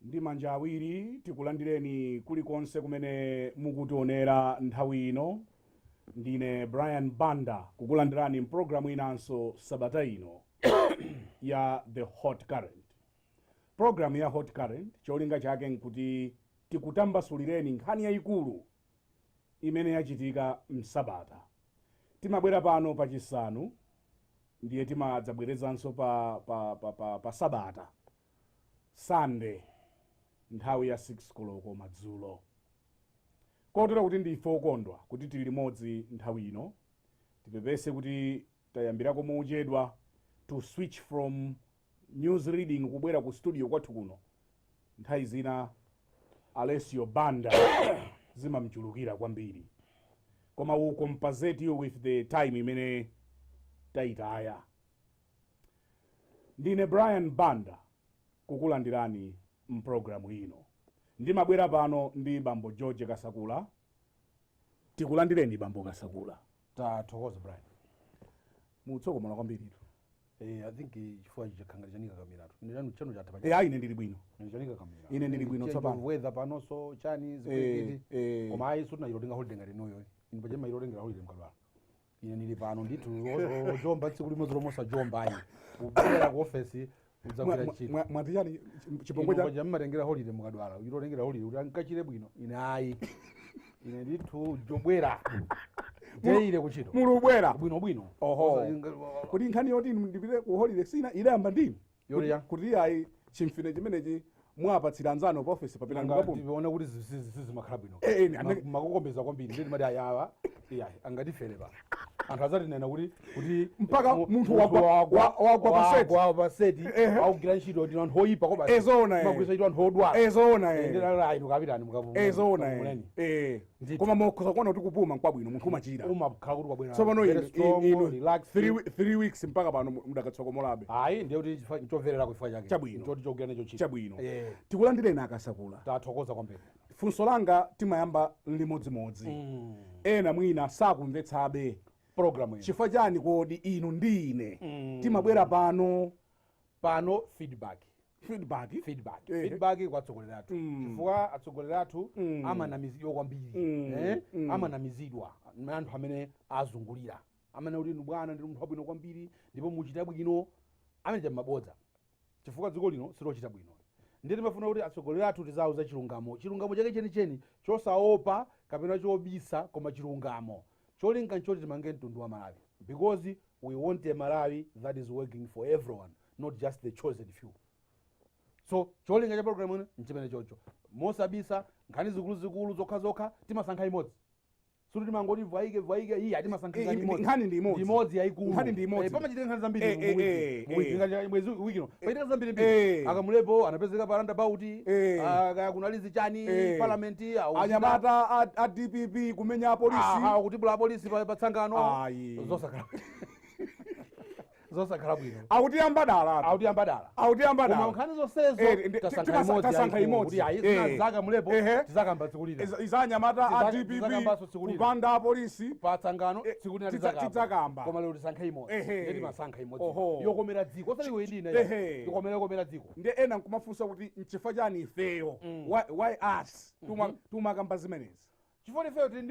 ndi manja awiri tikulandireni kulikonse kumene mukutionera nthawi ino. Ndine Brian Banda kukulandirani mpulogalamu inanso sabata ino ya The Hot Current. Programu ya Hot Current cholinga chake nkuti tikutambasulireni nkhani yayikulu imene yachitika msabata. Timabwera pano pachisanu ndiye timadzabwerezanso pa sabata Sunday nthawi ya 6 koloko madzulo. Kotero kuti ndife okondwa kuti tili limodzi nthawi ino. Tipepese kuti tayambirako muuchedwa to switch from news reading kubwera ku studio kwathu kuno. Nthawi zina Alessio Banda zimamchulukira kwambiri. Koma we compensate you with the time imene taitaya. Ndine Brian Banda kukulandirani mpulogalamu ino. Ndimabwera pano ndi Bambo George Kasakula. Tikulandireni Bambo Kasakula. Tathokoza Brian. Mutsokomola kwambiri. I think chifukwa chakhangala chanika kamiratu. Ndiyanu chano chatapa. Ine ndili bwino. Chanika kamira. Ine ndili bwino tsopano. Weather panoso chani zikwiti. Koma ayi sutuna irotenga holiday ngati noyo. Ine pajema irotenga holiday mkadwala. Ine ndili pano ndithu jomba tsiku limodzi lomosa jomba ayi. Ubera ku office udzakira chino. Mwatiyani chipongwe cha pajema tengera holiday mkadwala. Irotengera holiday kuti ankachire bwino. Ine ayi. Ine ndithu jobwera. Teire kuchito. Mulubwera. Bwino. Oho. Kuti nkhani yoti ndipite ku holiday sina idayamba ndini. Yoria. Kuti ayi chimfine chimenechi mwapatsira anzano pa office papita ngapo. Tiona kuti zizi makhala bwino. Makukombeza kwambiri ndeti mati ayawa. Angatifere ba. Anthu azatinena kuti mpaka munthu wagwa pa seti augira ntchito ndi anthu oyipa ko basi. Ezona magwisa itu anthu odwala. Ezona ndera rayi tukapitani mukapu. Ezona koma mokhoza kuona kuti kupuma nkwabwino munthu umachira. Umakhala kuti kwabwino. So pano ino relax 3 weeks mpaka pano mudakatsokomolabe. Ayi ndiye kuti chomverera kufika chake. Chabwino. Choti chogera necho chito. Chabwino. Tikulandireni Akasakula. Tathokoza kwambiri. Funso langa timayamba limodzimodzi. Ena mwina sakumvetsabe program ino. Chifukwa chani kodi inu ndi ine timabwera pano feedback kwatsogoleratu chifukwa atsogoleratu amanamizidwa kwambiri amanamizidwa anthu amene azungulira amene kuti inu bwana ndi munthu wabwino kwambiri ndipo muchita bwino amene mabodza chifukwa dziko lino silochita bwino. Ndiye timafuna kuti atsogoleratu tizauza chilungamo chake chenicheni chosaopa kapena chobisa koma chilungamo cholinga nchoti timange mtundu wa Malawi because we want a Malawi that is working for everyone, not just the chosen few. So cholinga cha program ino nchimene chocho mosabisa nkhani zikulu zokha timasankha imodzi suti timangoti vaike iyi atimasankha imodzi nkhani ndi imodzi yayikulu nkhani ndi imodzi pamachitira nkhani zambiri mwezi wikino paitika zambiri akamulepo anapezeka paranda bauti kunalizi chani parliament anyamata a DPP kumenya polisi kutibula polisi patsangano zosakhala bwino autiyambadala koma nkhani zonsezo tasankha imodzi kuti ayi zaka mulepo tizakamba tsikulira izanyamata a DPP kupanda polisi patsangano tsikulira tizakamba koma lero tisankha imodzi ndeti masankha imodzi yokomera dziko osati wendine yokomera dziko ndiye ena nkumafunsa kuti nchifukwa chani ifeyo why us tumakamba zimenezi chifukwa ifeyo tili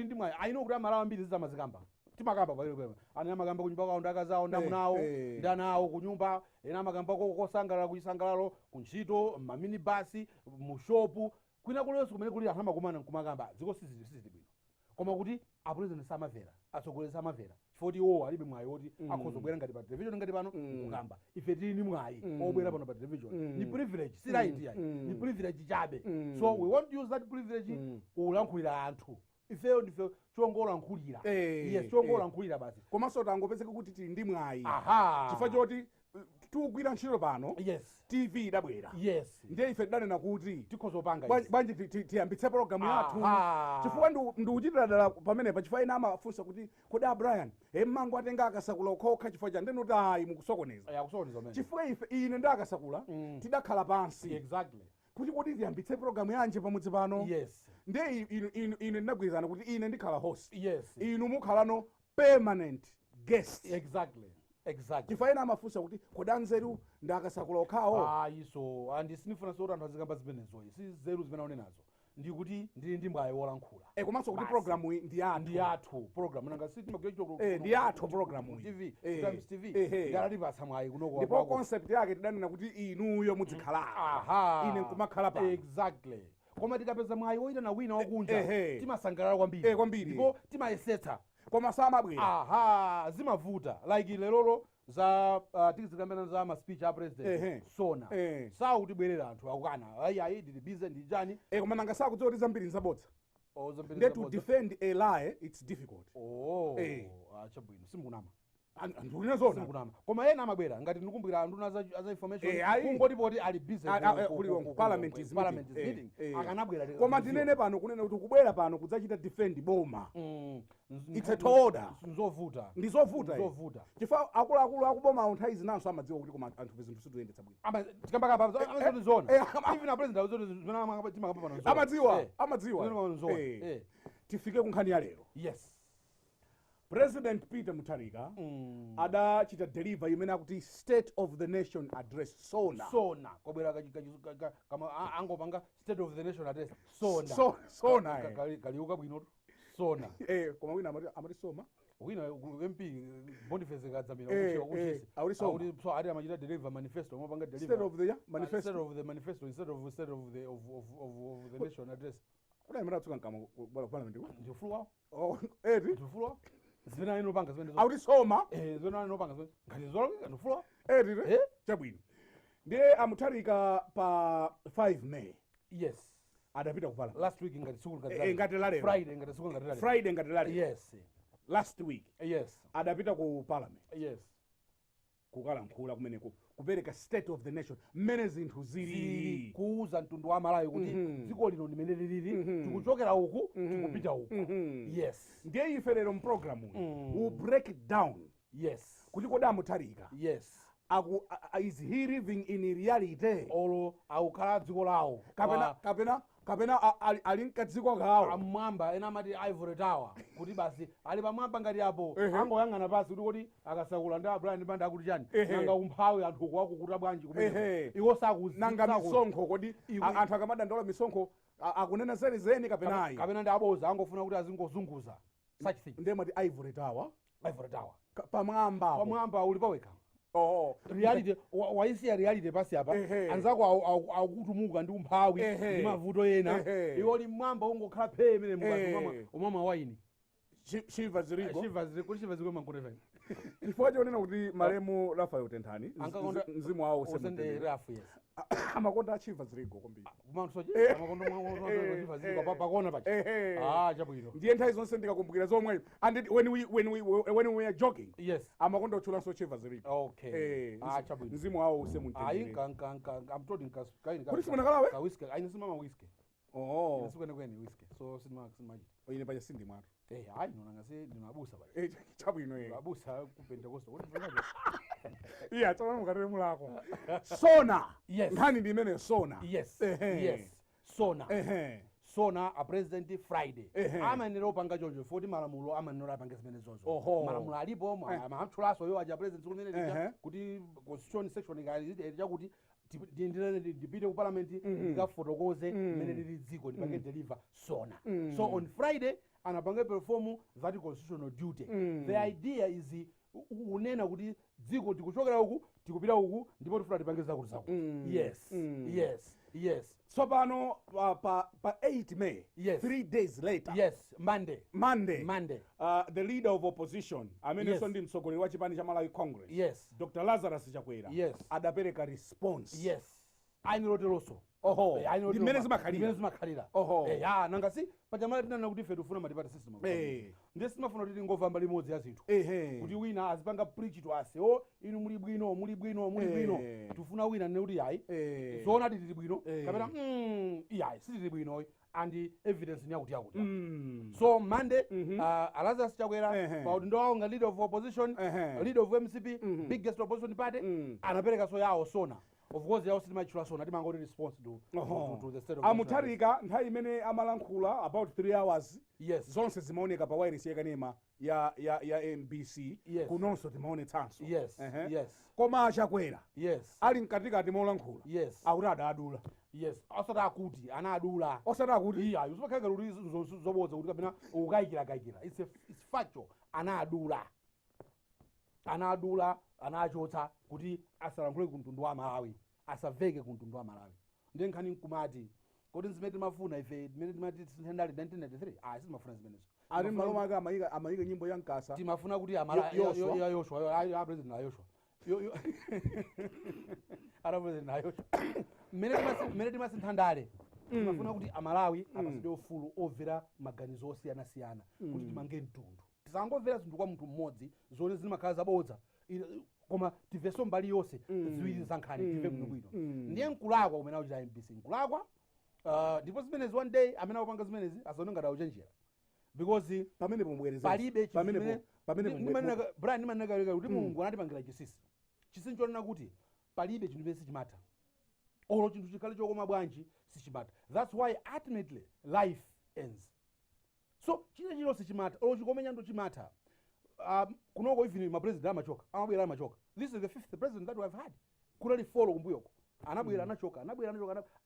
ndi mwayi ayino kuti amalawi ambiri zizamazikamba timakamba pale ana makamba kunyumba kwawo ndakazawo ndamunawo ndanawo kunyumba ena makamba kosangalala kuchisangalalo kuntchito mamini basi mushopu kwina kulenso kumene kuli anthu amakumana nkumakamba dziko sizili bwino koma kuti apresident samavera atsogoleri samavera chifukwa iwo alibe mwayi woti akhoza kubwera ngati pa television ngati pano kukamba ife tili ni mwayi obwera pano pa television ni privilege si right yayi ni privilege chabe so we want to use that privilege ulankhulira anthu ifeyo ndife chongola nkhulira yes chongola nkhulira basi komanso tangopezeka kuti tili ndi mwayi chifukwa choti tikugwira ntchito pano TV idabwera ndiye ife tidanena kuti tikhozopanga bwanji tiyambitse programu yathu chifukwa ndikuchitira dala pamene pachifukwa ina amafunsa kuti kodi Brian mmango atenga Akasakula okha chifukwa cha ndeno kuti ayi mukusokoneza chifukwa ife ine ndi Akasakula tidakhala pansi kuti tiyambitse programu yanje pamudzi pano ndiye ine ndinagwirizana kuti ine ndikhala host inu mukhalano permanent guest exactly chifukwa ena amafunsa kuti koda nzeru ndi akasakula okhawo iso sinifuna soti anthu azikamba zimenezoyi si nzeru zimene anenazo ndikuti ndili ndi mwayi wolankhula komanso kuti programu iyi ndi yathu programu nanga ndi yathu programu TV ngalipatsa mwayi kunoko ndipo concept yake tidanena kuti inuyo muzikhala ine nkumakhala pa exactly koma tikapeza mwayi woyitana wina wakunja timasangalala kwambiri ndipo timayesetsa koma samabwera zimavuta like lelolo za tikizikambena za ma speech a president SONA sakutibwerera anthu akukana ayi ndili busy ndi chani koma nanga sakudziwa kuti zambiri nzabodza nde to defend a lie it's difficult chabwino simukunama ndikunena koma ena amabwera ngati ndikumbukira nduna za information kungotipoti ali busy parliament is meeting akanabwera koma tinene pano kunena kuti kubwera pano kudzachita defend boma it's a order ndizovuta chifukwa akuluakulu akuboma nthawi zinanso amadziwa kuti koma anthu zinthu situyendetsa bwino amadziwa tifike kunkhani ya lero yes President Peter Mutharika adachita deliver imene akuti State of the Nation Address SONA kwabwera kama angopanga State of the Nation Address SONA kaliuka bwino SONA koma wina amati soma wina MP Boniface kadzamira akuti so ari amachita deliver manifesto amapanga deliver State of the manifesto State of the manifesto instead of State of the Nation Address uda imara tsuka nkama bwala parliament ndi ufulu ndi ufulu zimene inopanga zimene akuti soma zimene inopanga zimene ngati zoloke ndi ufulu chabwino ndiye Mutharika pa 5 May yes adapita kupala last week ngati siku ngati lale Friday ngati lale yes last week yes adapita ku parliament yes kukalankhula kumeneko kupereka State of the Nation mmene zinthu zili kuuza mtundu wa Malawi kuti dziko lino limene lili tikuchokera uku tikupita uku yes ndiye ife lero mprogramu we break it down yes kuti koda Mutharika yes is he living in reality olo akukhala dziko lawo kapena ali mkadziko kawo amwamba ena amati Ivory Tower kuti basi ali pamwamba ngati apo angoyang'ana pasi kuti akasakula ndi Brian Banda akuti chani nanga umphawi anthu kwakukuta bwanji kumene iwo sakuzi nanga misonkho kodi anthu akamadandaula misonkho akunena zeni kapena ndi aboza angofuna kuti azingozunguza such thing ndiye mati Ivory Tower pamwamba uli paweka reality waisiya reality pasi apa anzako akutumuka ndi umphawi ndi mavuto ena iwo limwamba ungokhala phe imene mukati umama waini Shiva ziriko mankureva chifukwa chonena kuti malemu Rafael Tenthani mzimu wawo usenderafu yes amakonda achiva ziriko kwambiri pakona pacha chabwino ndiye nthawi zonse ndikakumbukira zomwe and when we are joking yes amakonda utchulanso chiva ziriko okay chabwino mzimu wawo usemutendere I'm told kuti simunakalawe whisky aina simama whisky inasukene kweni whisky so sinimachita ine pacha sindi mwatu hayi nona ngase ndinabusa pale chabwino abusa ku Pentecost iya tsona mukatire mulako SONA yes nkhani ndi imene SONA yes SONA a president Friday amanero opanga choncho futi malamulo amanero apanga zimene zonzo malamulo alipo amamthulaso yo aja president kumene kuti constitution section ikali chakuti ndipite ku parliament ndikafotokoze mmene lili dziko ndipange deliver SONA so on Friday anapange perform that constitutional duty the idea is unena kuti dziko tikuchokera uku tikupita uku ndipo tifuna tipange zakuti zako yes tsopano pa 8 May 3 days later yes Monday the leader of opposition amenenso ndi mtsogoleri wa chipani cha Malawi Congress Dr. Lazarus Chakwera adapereka response ainiloteroso imene zimakhalira nanga si pachamala tinana kuti ife tifuna matipata system ndiye simafuna kuti tingova mbali imodzi ya zinthu kuti wina azipanga preach to us inu muli bwino tifuna wina nene kuti yayi zoona tili bwino kapena yayi sitili bwino and evidence ni yakuti so Monday Lazarus Chakwera pauti ndo leader of opposition leader of MCP biggest opposition party anapereka so yawo SONA of course yawo sitimachula SONA timangoti response to the state of Mutharika nthawi imene amalankhula about 3 hours yes zonse zimaoneka pa wireless yakanema ya MBC yes kunonso timaonetsanso yes yes koma Chakwera yes ali mkatikati molankhula yes aurada adula yes osati akuti ana adula osati akuti iya uzobakhaga kuti zobodza kuti kapena ukayikira it's factual ana adula ana achotsa kuti asalankhule ku mtundu wa Malawi asaveke ku mtundu wa Malawi ndiye nkhani nkumati kuti zimene timafuna ife timene timati tithandali 1993 sitimafuna zimenezo ali malo mwake amayika nyimbo ya Nkasa timafuna kuti Yoshua ya president Yoshua ara president Yoshua mmene timasinthandale timafuna kuti Amalawi apasidwe ufulu overa maganizo osiyana-siyana kuti timange mtundu tisangomvera zinthu kwa munthu mmodzi zone zimakhala zabodza koma tiveso mbali yonse ziwiri zankhani tive bwinobwino ndiye nkulakwa kumene akuchita MBC nkulakwa ndipo zimenezi one day amene akupanga zimenezi asaone ngati akuchenjera because pamene pomubwereza palibe pamene Brian ndimaneka kuti Mulungu anatipangira chisisi chonena kuti palibe chinthu chimene sichimatha olo chinthu chikhale chokoma bwanji sichimatha. That's why ultimately life ends. So chilonse chimatha olo chikomenya ndo chimatha. Kunoko even my president amachoka amabwera amachoka. This is the 5th president that we have had. Kunali follow kumbuyoko anabwera anachoka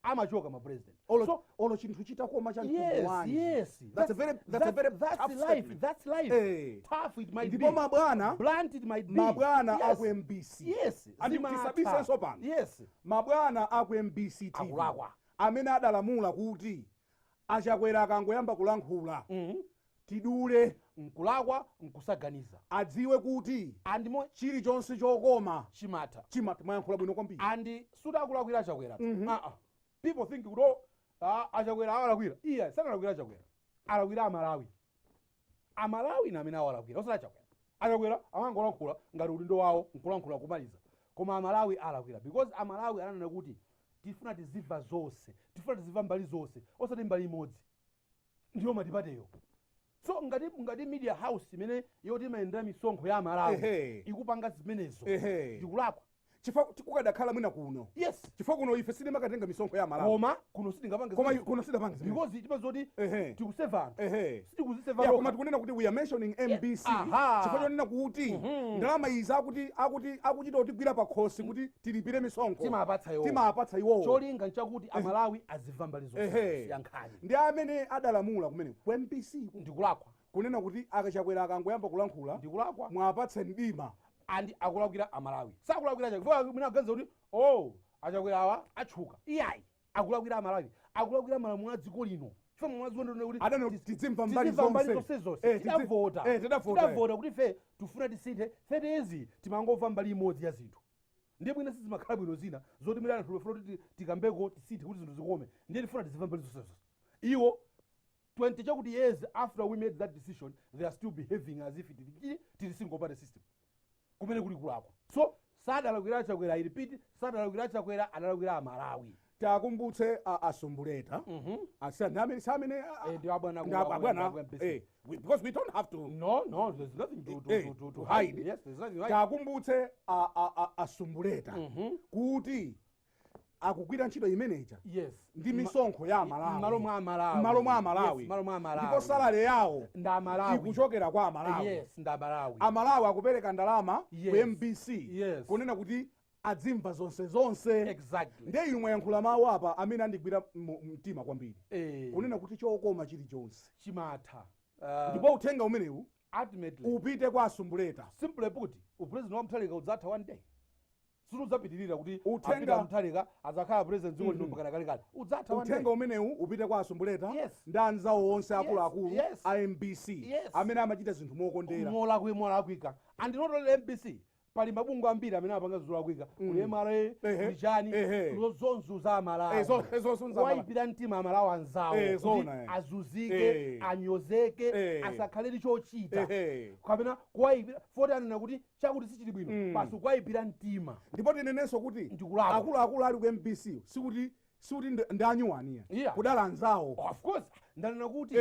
amachoka my president. Olo chinthu chitakoma cha yes. That's life. That's life. Hey. Tough it might be. Mabwana blunt it might be. Mabwana aku MBC. Yes. Andikisabisa sopano. Yes. Mabwana aku MBC TV. Amene adalamula kuti Achakwera akangoyamba kulankhula. Tidule nkulakwa nkusaganiza adziwe kuti andimo chilichonse chokoma chimatha mayankhula bwino kwambiri andi sudakulakwira Achakwera people think kuti Achakwera awalakwira iya sanalakwira Achakwera alakwira Amalawi na amene awalakwira osati Achakwera amangolankhula ngati udindo wawo nkulankhula kumaliza koma Amalawi alakwira because Amalawi ananena kuti tifuna tiziva zonse tifuna tiziva mbali zonse osati mbali imodzi ndiyo matipateyo. So ngati media house imene yoti imayendera misonkho ya Malawi ikupanga zimenezo ndikulakwa chifukwa kukadakhala mwina kuno yes chifukwa kuno ife sitimakatenga misonkho ya Malawi koma kuno sitingapange kuno sitingapange because tipazoti tikuseva sitikuziseva koma tikunena kuti we are mentioning MBC chifukwa chonena kuti ndalama izi akuchita kutigwira pakhosi kuti tilipire misonkho timapatsa iwowo cholinga nchakuti Amalawi aziva mbali zonse yankhani ndi amene adalamula kumene ku MBC ndikulakwa kunena kuti Achakwera akangoyamba kulankhula ndikulakwa mwapatse mdima andi akulakwira Amalawi sakulakwira Achakwera mwina aganza kuti Achakwera awa atchuka iyayi akulakwira Amalawi akulakwira Malawi mwa dziko lino chifukwa mwazi wondone kuti adano tidzimva mbali zonse tidavota kuti ife tifuna tisinthe 30 years timangomva mbali imodzi ya zinthu ndiye bwina sizimakhala bwino zina zoti milana tulefuna kuti tikambeko tisinthe kuti zinthu zikome ndiye tifuna tiziva mbali zonse iwo 20 chakuti years after we made that decision they are still behaving as if it is single party system kumene kuli kulakwa. So sadalakwira Achakwera I repeat sadalakwira Achakwera adalakwira Amalawi. Takumbutse asumbuleta asanamene samene because we don't have to no there's nothing to hide. Yes, there's nothing to hide. Takumbutse asumbuleta kuti akugwira ntchito imeneja yes ndi misonkho ya Malawi malo mwa Malawi ndipo salary yawo nda Malawi ikuchokera kwa Malawi yes nda Malawi Amalawi akupereka ndalama ku MBC yes kunena kuti adzimva zonse exactly ndiye inu mwayankhula mawu apa amene andigwira mtima kwambiri kunena kuti chokoma chilichonse chimatha ndipo uthenga umenewu ultimately upite kwa asumbuleta simple put upresident wa Mutharika udzatha one day suzapitirira kuti uthenga Mutharika azakhala president dziko lino mpaka kale udzatha one day uthenga umenewu upite kwa asumbuleta yes ndi anzawo onse akuluakulu a MBC yes amene amachita zinthu mokondera molakwika and not only MBC pali mabungwe ambiri amene apanga zolakwika kuli MRA kulichani zonse za Malawi waipira mtima Amalawi anzawo kuti azuzike anyozeke asakhaledi chochita kapena kuwaipira foti anena kuti chakuti sichili bwino pasi kuwaipira mtima ndipo tinenenso kuti akuluakulu ali ku MBC sikuti ndanyuwaniya kudala anzawo of course ndanena kuti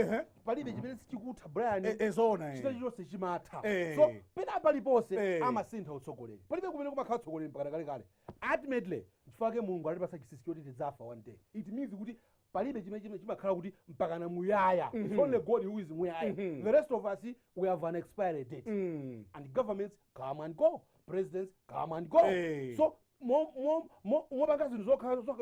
palibe chimene sichikutha Brian ezona chita chonse chimatha so pena paliponse amasintha utsogoleri palibe kumene kumakhala utsogoleri mpaka kale ultimately chifake mulungu alipasa chisisi choti tidzafa one day it means kuti palibe chimene chimakhala kuti mpaka na muyaya it's only God who is muyaya the rest of us we have an expiry date and governments come and go presidents come and go so mopanga zinthu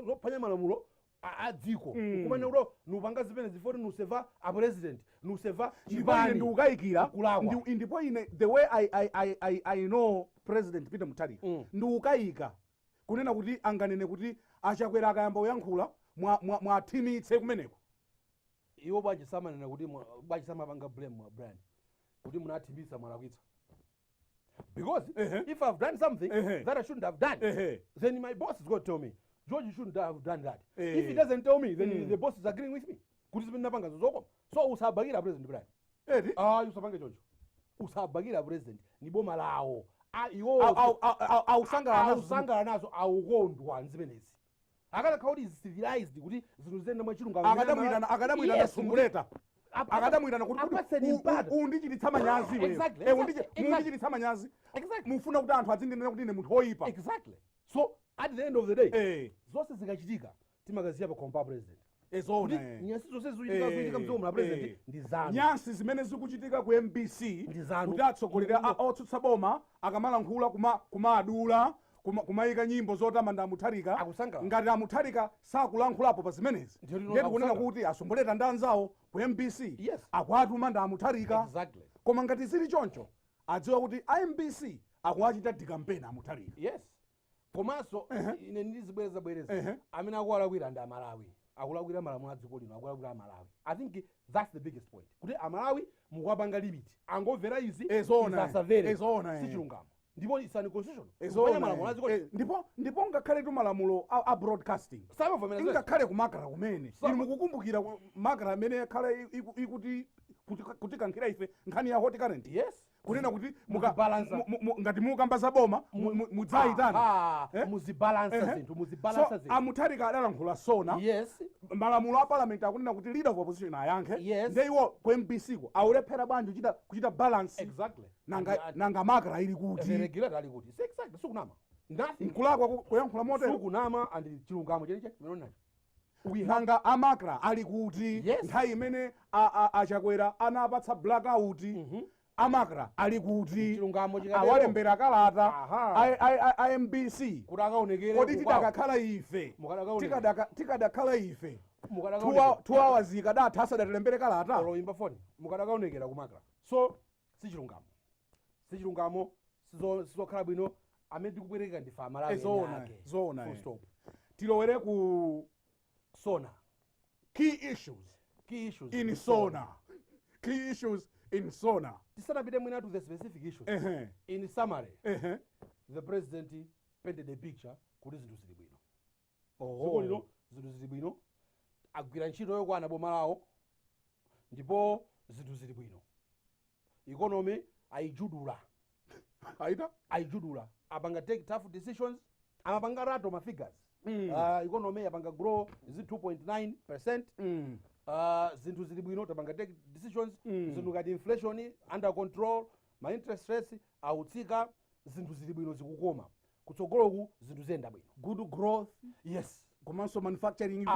zophwanya malamulo adziko kumene ulo nupanga zimene zifoti nuseva a president nuseva chipani ndiukayikira ndipo ine the way I know President Peter Mutharika ndiukayika kunena kuti anganene kuti Chakwera akayamba uyankhula mwathimitse kumeneko iwo bwanji samanena kuti bwanji samapanga blame Brian kuti munathimitsa mwalakwitsa because if I've done something that I shouldn't have done then my boss is going to tell me George, you shouldn't have done that. If he doesn't tell me, then the boss is agreeing with me. Kuti zimene napanga zozoko. So usabagira president Brian. Usabange George. Usabagira president ni boma lawo. Ausangana nazo awukondwa nzimenezi. Akala kaudi is civilized kuti zinthu zenda mwachilunga. Akadamwirana sunguleta. Akadamwirana kuti undichititsa manyazi wewe. Undichititsa manyazi. Mufuna kuti anthu azinenera kuti ine munthu oyipa. Exactly. So at the end of the day zonse zikachitika timakaziya pa kompa president ezona nyansi zonse zikuchitika mzomo la president ndi zanu nyansi zimene zikuchitika ku MBC kuti atsogolera otsutsa boma akamalankhula kumadula kumayika nyimbo zotamanda Mutharika ngati Mutharika sakulankhulapo pa zimenezi ngeti kunena kuti asomboleta ndi anzawo ku MBC akwatuma ndi Mutharika koma ngati zili choncho adziwa kuti MBC akuachita dikampena Mutharika komanso ine ndizibwereza amene akulakwira ndi Malawi akulakwira malamulo a dziko lino akulakwira Malawi I think that's the biggest point kuti Malawi mukwapanga limit angomvera izi ezona sichilungamo ndipo isani constitution ndipo ngakhale tu malamulo a broadcasting ngakhale kumakara kumene inu mukukumbukira makara amene khala kuti kankhira ife nkhani ya hot current kunena kuti ngati mukamba za boma mudzayitana muzibalansa zinthu muzibalansa zinthu Mutharika adalankhula SONA malamulo a parliament akunena kuti leader of opposition ayankhe nde iwo ku MBC ko aulephera bwanji kuchita balance nanga makara ili kuti regular ali kuti exactly sukunama nothing nkulakwa kuyankhula motero sukunama and chilungamo cheniche chimene nacho nanga amakra ali kuti nthawi imene Chakwera anapatsa blackout amakra ali kuti awalembera kalata a MBC kodi tidakakhala ife tikadakhala ife 2 hours ikadatha asadatembere kalata oloimba phone mukadakaonekera kumakra so sichilungamo sizokhala bwino amene tikubwereka ndifa Malawi zona tilowere ku SONA key issues in SONA tisanapite mwina to the specific issues in summary the president painted a picture kuti zinthu zili bwino ziko lino zinthu zili bwino agwira ntchito yokwana boma lawo ndipo zinthu zili bwino economy ayijudula apanga take tough decisions amapanga rato ma figures economy yapanga grow is 2.9% zinthu zili bwino tapanga take decisions zinthu ngati inflation under control ma interest rates autsika zinthu zili bwino zikukoma kutsogoloku zinthu ziyenda bwino good growth komanso manufacturing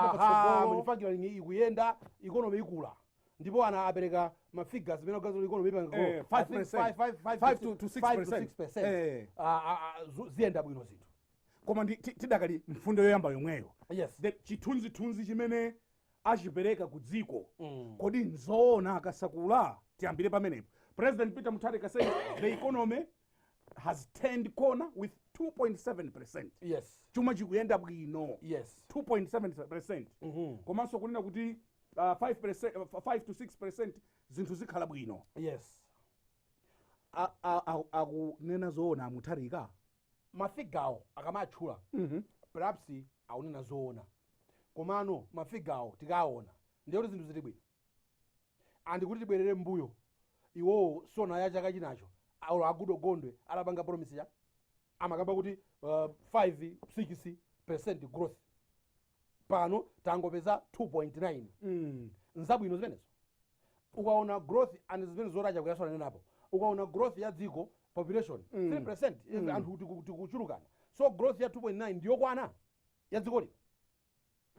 ikuyenda economy ikula ndipo ana apereka ma figures zimene gazo economy ipanga 5 to 6% ziyenda bwino zinthu koma tidakali mfundo yoyamba yomweyo chithunzithunzi chimene achipereka ku dziko kodi nzoona Kasakula tiyambire pamenepo President Peter Mutharika said the economy has turned corner with 2.7%. Chuma chikuyenda bwino 2.7%. Komanso kunena kuti 5 to 6% zinthu zikhala bwino akunena zoona Mutharika mafigawo akamatchula perhaps aunena zoona komano mafigawo tikaona ndiyo zinthu zili bwino andikuti tibwerere mbuyo iwo SONA ya chaka chinacho agudogondwe alapanga promise ya amakamba kuti 5-6% growth pano tangopeza 2.9 nzabwino zimenezo. Ukaona growth and zimene zoraja kuyasona nenapo. Ukaona growth ya dziko population 3% anthu tikuchulukana. So growth ya 2.9 ndiyo kwana ya dziko lino.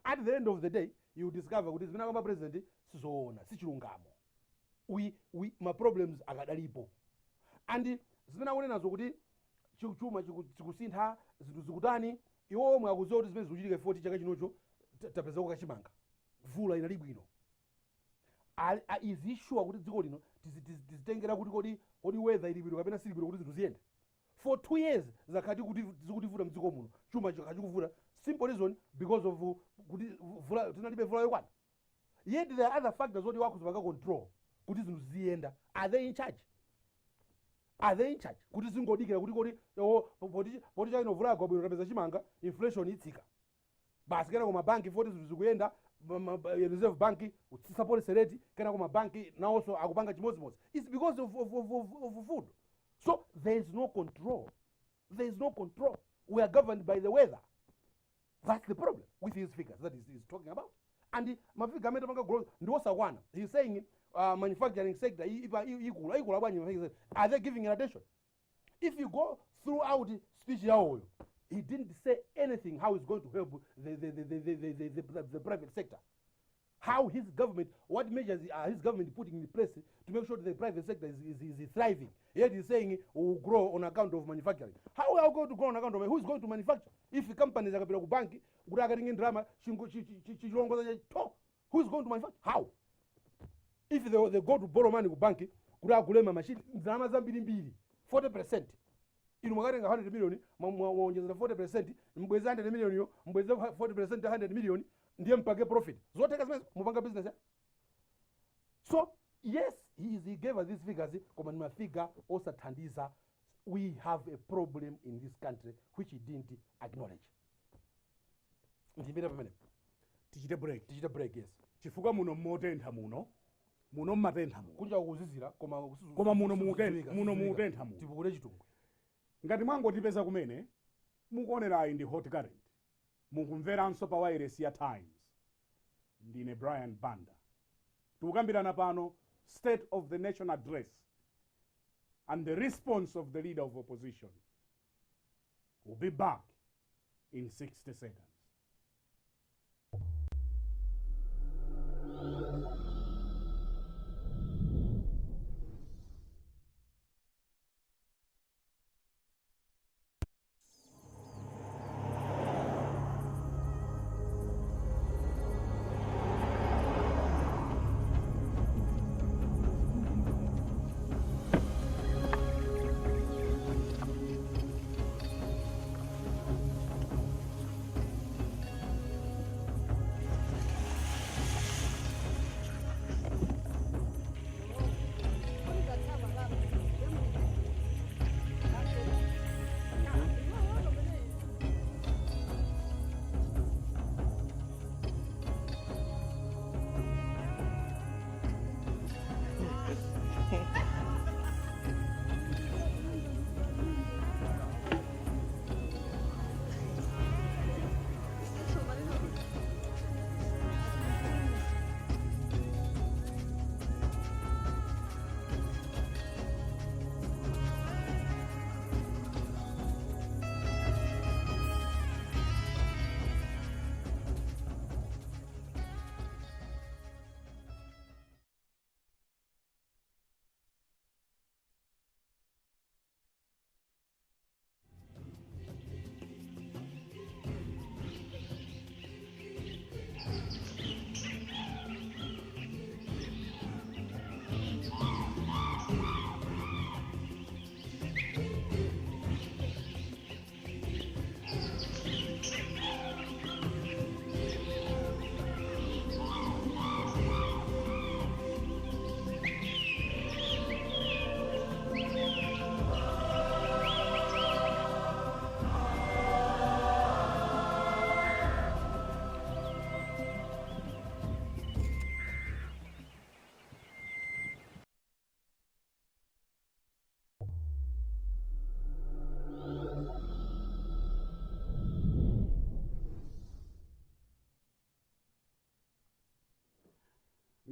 At the end of the day you discover kuti zimene akamba president sizoona sichilungamo. Ma problems akadalipo. And zimene akunenazo kuti chuma chikusintha zinthu zikutani iwo omwe akuziwa kuti zimene zikuchitika 40 chaka chinocho tapeza kukachimanga mvula inali bwino. Is he sure kuti dziko lino tizitengera kuti kodi weather ili bwino kapena sili bwino kuti zinthu ziyende? For 2 years zakati kuti zikutivuta mdziko muno chuma chikuvuta simple reason because of kuti vula tinalibe vula yokwana. Yet there are other factors what wakuzipanga control kuti zinthu ziyenda. Are they in charge? Are they in charge? Kuti zingodikira kuti poti cha inovula kwa bwino tapeza chimanga inflation itsika. Basi kana kwa mabanki 40 zinthu zikuyenda Reserve Bank support rate kana kwa mabanki now also akupanga chimozimozi. It's because of food. So there is no control. There is no control. We are governed by the weather. That's the problem with his figures that he's talking about. And the mafika amepanga growth ndio sawana. He's saying manufacturing sector equal. Are they giving it attention? If you go throughout speech yao, he didn't say anything how he's going to help the private sector. How his government, what measures are his government putting in place to make sure that the private sector is thriving? Yet he's saying will grow on account of manufacturing. How are we going to grow on account of who is going to manufacture? If the companies are going to bank, who is going to manufacture? How? If they go to borrow money to bank, machine 40%. In mwagarenga 100 million, mwongeza 40%, mbweza 100 million, mbweza 40% 100 million, ndiye mpake profit. Zote kazi mpanga business ya. So, yes, he gave us these figures, kama ni mafiga, osa tandiza, we have a problem in this country which he didn't acknowledge. Ntimbira pamene. Tichite break, yes. Chifuka muno motentha muno matentha muno. Kunja kuzizira, koma muno mutentha muno. Tipukule chitungwe. Ngati mwangotipeza kumene mukuonera ndi hot current mukumveranso pa wireless ya Times. Ndine Brian Banda tikukambirana pano state of the nation address and the response of the leader of opposition. We'll be back in 60 seconds.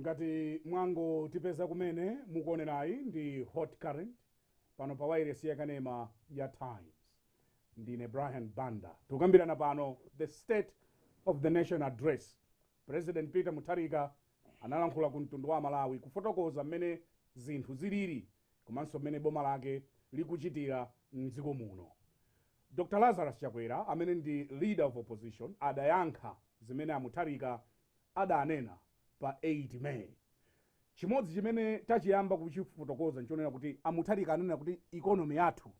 ngati mwango tipeza kumene mukuonerayi ndi hot current pano pa wireless yakanema ya Times. Ndine Brian Banda. Tukambirana pano the state of the nation address. President Peter Mutharika analankhula ku mtundu wa Malawi kufotokoza mmene zinthu zilili komanso mmene boma lake likuchitira mdziko muno. Dr. Lazarus Chakwera amene ndi leader of opposition adayankha zimene Mutharika adanena pa 8 May. Chimodzi chimene tachiyamba kuchifotokoza nchonena kuti Mutharika anena kuti economy yathu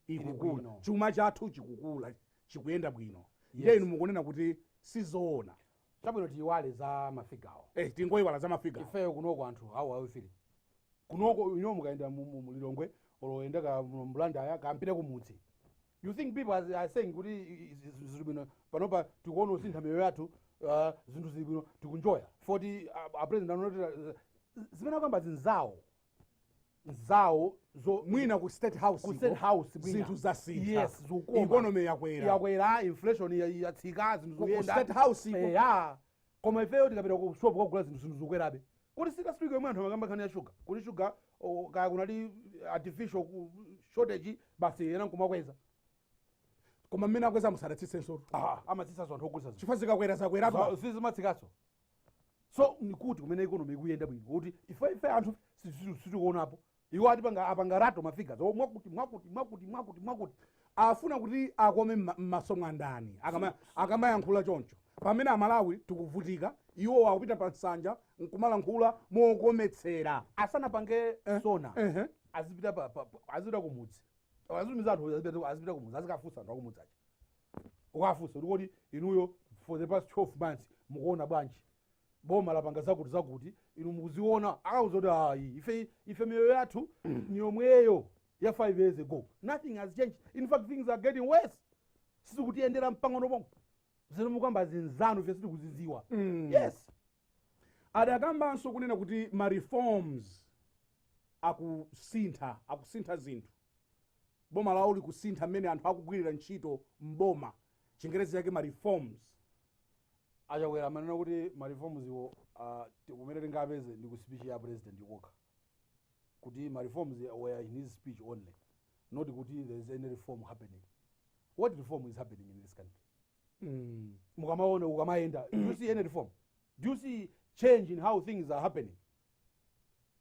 ikukula, chuma chathu chikukula, chikuyenda bwino. Ndiye inu mukunena kuti sizoona. Chabwino tiyiwale za mafigawo. Tingoyiwala za mafigawo. Ifeyo kunoko anthu awu awifiri. Kunoko ino mukaenda mu Lilongwe oloenda ka Mlanda ya kampita kumudzi. You think people are saying kuti zibino panopa tikuona usintha miyoyo yathu zinthu zibino tikunjoya. 40 a president anotera zimene kwamba zinzawo zo mwina ku state house zinthu zasintha. Yes, zukoma. Economy yakwera, inflation yatsika zinthu ku state house ya koma ifeyo tikapita ku shop kugula zinthu zikwerabe. Kuti sika speak yomwe anthu amakamba khani ya sugar. Kuti sugar kaya kunali artificial shortage basi yena nkumakweza. Koma mmene akweza musadatsisenso. Amatsitsa anthu ogulisa zinthu. Chifukwa zikakwera zakwera sizimatsikaso. So nikuti kumene economy ikuyenda bwino kuti ife anthu sitikuonapo. Iwo ati apanga rato mafiga zo mwakuti afuna kuti akome m'masomo ndani akamayankhula choncho pamene Amalawi tikuvutika iwo akupita pa nsanja nkumalankhula mokometsera asanapange SONA azipita kumudzi azitumiza anthu azipita kumudzi azikafunsa anthu akumudzi aja ukafunsa kuti inuyo for the past 12 months mukuona bwanji boma lapanga zakuti inu mukuziona akauza kuti ife miyoyo yathu ni yomweyo ya 5 years ago. Nothing has changed. In fact, things are getting worse. Sitikutiyendera mpang'ono pomwe zino mukamba zinzanu ife sitikuziziwa. Yes. Adakambanso kunena kuti ma reforms akusintha zinthu. Boma lawo likusintha mmene anthu akugwirira ntchito mboma. Chingerezi yake ma reforms. Achakwera manena kuti ma reforms iwo kumene tingapeze ndi ku speech ya president yokha. Kuti ma reforms were in his speech only. Not kuti there is any reform happening. What reform is happening in this country? Mukamaona ukamaenda. Do you see any reform? Do you see change in how things are happening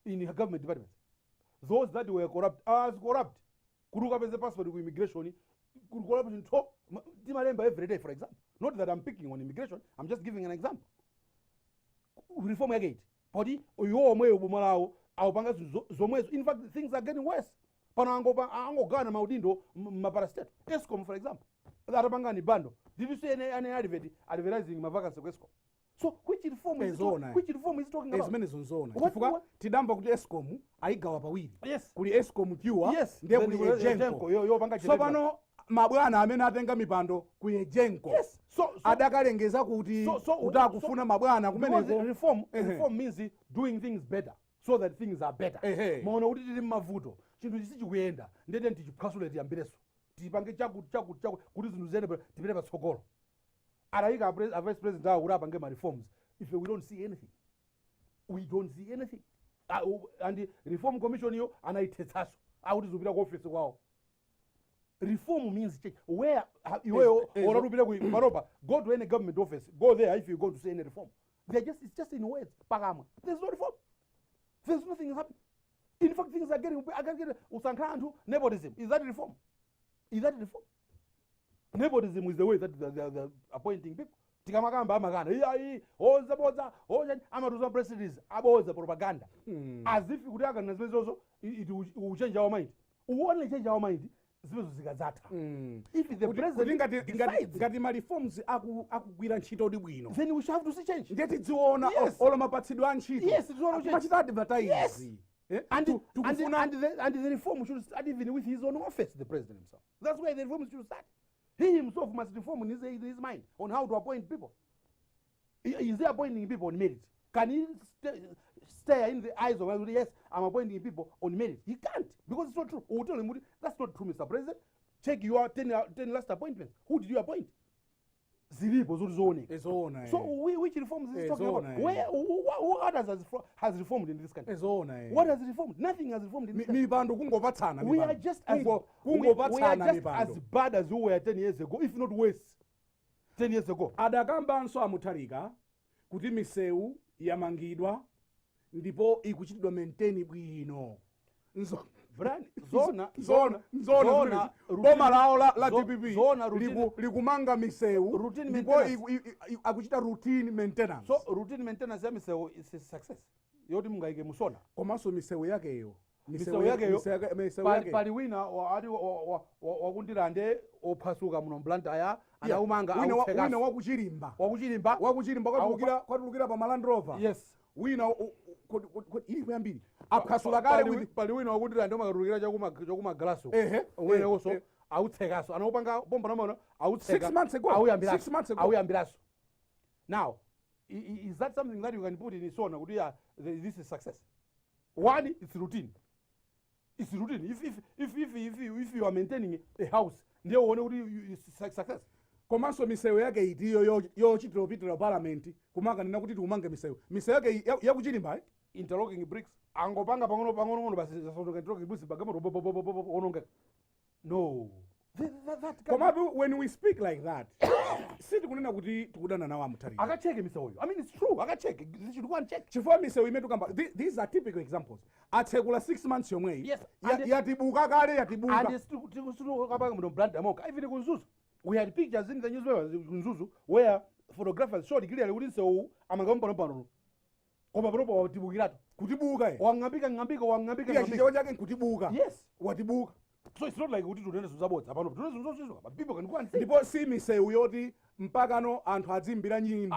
in government departments? Those that were corrupt are corrupt. Kuruka pese passport ku immigration, corruption talk timalemba every day, for example. Not that I'm picking on immigration, I'm just giving an example. Reform again. Podi oyo omwe bomalawo awupanga zomwezo. In fact, things are getting worse. Pano angogana maudindo maparastate. ESCOM, for example. Atapanga ni bando. Did you see any advertising ma vacancy ku ESCOM? So which reform is talking about? Ezimene zonzona. Chifukwa tidamba kuti ESCOM ayigawa pawiri. Yes. Kuli ESCOM Pure, yes. Ndiye kuli Ejenko. Yo panga so pano mabwana amene atenga mipando ku Ejenko. Yes. So adakalengeza kuti utakufuna mabwana kumeneko. Reform means doing things better so that things are better. Maona kuti tili mavuto. Chinthu chisichikuyenda. Ndete ndichiphwasule tiyambireso. Tipange chakuti kuti zinthu zene tipite patsogolo. Arayika a vice president awo kuti apange ma reforms. If we don't see anything. We don't see anything. And the reform commission yo anaitetsaso. Akuti zupita ku office kwawo. Reform means change. Where you go to any government office, go there if you go to say any reform. It's just in words. Pagama. There's no reform. There's nothing happening. In fact, things are getting usankantu nepotism. Is that reform? Nepotism is the way that they're appointing people. Tikamakamba amagana. Boza, amatuza presidents, aboza propaganda. As if kuti akanazwezozo it will change our mind. We only change our mind. If the president decides ngati ma reforms akugwira ntchito ndi bwino, then we shall have to see change. Ndeti dziona olo mapatsidwa ntchito. Yes, it's all change. Advertise. Yes. And the reform should start even with his own office, the president himself. That's where the reform should start. He himself must reform in his mind on how to appoint people. Is he appointing people on merit? Can he stare in the eyes of yes, I'm appointing people on merit? He can't, because it's not true. We'll tell him, that's not true, Mr. President. Check your 10 last appointments. Who did you appoint? zilipo zoti zooneka. Ezona. So which reforms is talking about? Ezona. Where what has reformed in this country? Ezona. What has reformed? Nothing has reformed in this country. Mipando kungopatsana. We are just as bad as we were 10 years ago, if not worse. 10 years ago. Adakambanso a Mutharika kuti misewu yamangidwa ndipo ikuchitidwa maintain bwino. Zona boma lao la DPP likumanga misewu ndipo akuchita routine maintenance. So routine maintenance ya misewu is a success. Yoti mungaike musona. Komanso misewu yakeyo. Misewu yakeyo pali wina wakundilande ophasuka muno Blantyre anaumanga wina wakuchilimba kwatulukira pa Land Rover. Yes. Wina ili kuyambiri aphasula kale pali wina wakundilande umakatulukira chakuma glass wena also autsekaso anopanga bomba namona autseka 6 months ago auyambiraso. Now is that something that you can put in SONA kuti this is success? One, it's routine. It's routine. If you are maintaining a house, ndiye uone kuti it's success. Komanso misewu yake itiyo yochitira pitira parliament kumanga nina kuti tiumange misewu yake yakuchilimba interlocking bricks angopanga pang'ono basi interlocking bricks bagamo onongeka. No. That Komabe when we speak like that siti kunena kuti tikudana nawo Mutharika. Akacheke misewu yo. I mean it's true. Akacheke. They should go and check. Chifukwa misewu imetu kamba these are typical examples. Atsekula 6 months yomwe. Yes. Yatibuka kale yatibuka. And still kapanga muno Blantyre moka. Even kunzuzu. We had pictures in the newspapers kunzuzu where photographers showed clearly kuti nsewu amangamba pano. Koma panopo watibukiratu. Kutibuka wang'ambika. Iya chichewa chake nkutibuka. Yes. Watibuka. So it's not like kuti tunene zuzabodza pano. Tunene zuzabodza. But people can go and see. Ndipo si misewu yoti mpakano anthu adzimbira nyimbo.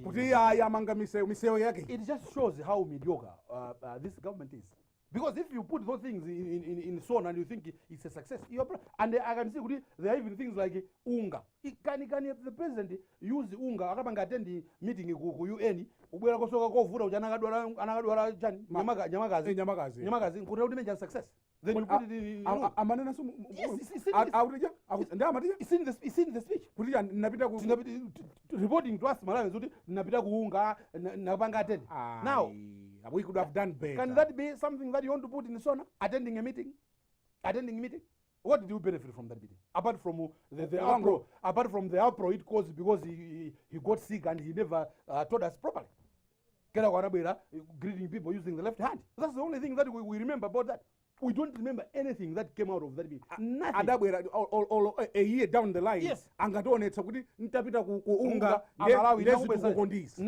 Kuti amanga misewu yake. It just shows how mediocre this government is. Because if you put those things in SONA and you think it's a success, and I can see there are even things like unga. Can the president use unga akapanga attend meeting ku UN ubwera kosoka kovura uja anakadwala chani nyamakazi kuti kuti menja success. Then you put it in amanena so it's in the speech. Kuti napita Reporting to us Malawi kuti napita kuunga napanga attend. Now we could have done better. Can that be something that you want to put in SONA? Attending a meeting? What did you benefit from that meeting? Apart from the uproar it caused because he got sick and he never told us properly. Greeting people using the left hand. That's the only thing that we remember about that. We don't remember anything that came out of that meeting. Nothing. A year down the line. Yes. Angatonetsa kuti ntapita kuunga Malawi ndezikukondisa.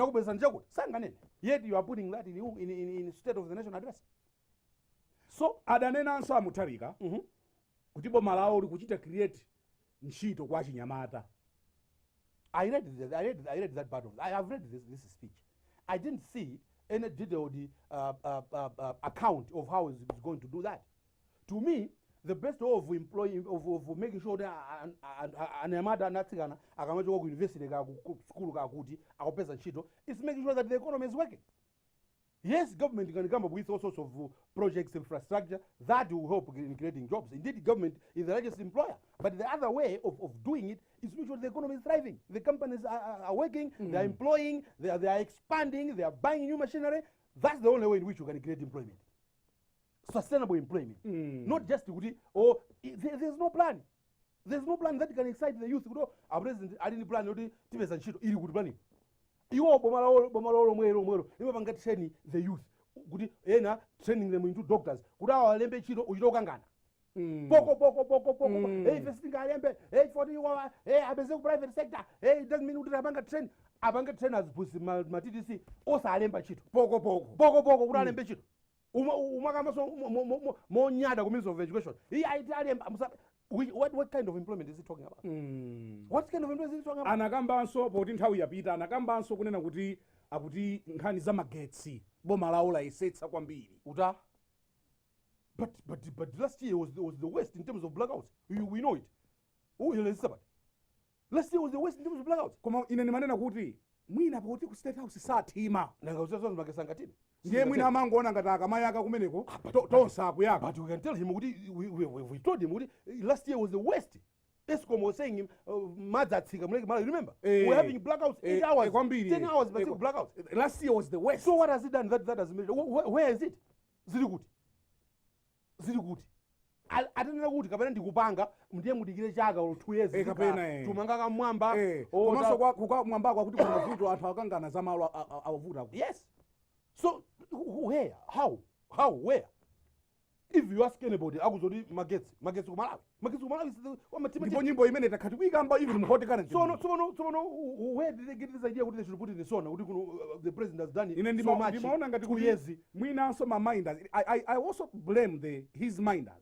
Yet you are putting that in State of the Nation Address. So adanenanso a Mutharika kuti boma lawo likuchita create ntchito kwa chinyamata. I read that part of it. I have read this speech. I didn't see any detailed account of how it's going to do that. To me, the best way of employing, of making sure that anyamata anatikana akamachoka ku university ka ku school ka kuti akopeza ntchito is making sure that the economy is working. Yes, government can come up with all sorts of projects, infrastructure that will help in creating jobs. Indeed, government is the largest employer. But the other way of doing it is to make sure the economy is thriving. The companies are working, they are employing, they are expanding, they are buying new machinery. That's the only way in which you can create employment. Sustainable employment. Not just there's no plan. There's no plan that can excite the youth. Our president, I didn't plan ili good planning. Iwo bomalo mwero imapanga training the youth kuti training them into doctors kuti awalembe chiro uchitokangana poko hey first ngalembe hey 40 hey abese ku private sector hey it doesn't mean kuti abanga trainers pusi ma TTC osalemba chiro poko kuti alembe chiro umakamaso monyada ku Ministry of Education alemba what kind of employment is he talking about? What kind of employment is he talking about? Anakambanso poti nthawi yapita anakambanso kunena kuti akuti nkhani za magetsi boma lawo laisetsa kwambiri uta but last year was the worst in terms of blackouts. We know it. Last year was the worst in terms of blackouts. Koma ine nimanena kuti mwina poti ku State House sathima nanga usazwa makesanga tini ndiye mwina amangoona ngati akamayaka kumeneko tonse akuyaka. But we can tell him we told him last year was the worst Eskom was saying madzatsika muleke Malawi. Remember, we're having blackouts 8 hours, 10 hours, but blackouts. Last year was the worst. So what has it done? That doesn't matter. Where is it? Ziri kuti. Atanena kuti kapena ndikupanga ndiye mudikire chaka 2 years kapena tumanga kamwamba komanso kwa mwamba kwakuti kuna vuto anthu akangana za malo avuta. Yes. So where? How? Where? If you ask anybody, akuzoti magetsi ku Malawi. Magetsi ku Malawi ndipo nyimbo imene itakati kuikamba even mu hot current. So where did they get this idea kuti they should put it in SONA kuti the president has done it so much. Ndimaona ngati 2 years. Mwinanso ma minders. I also blame his minders.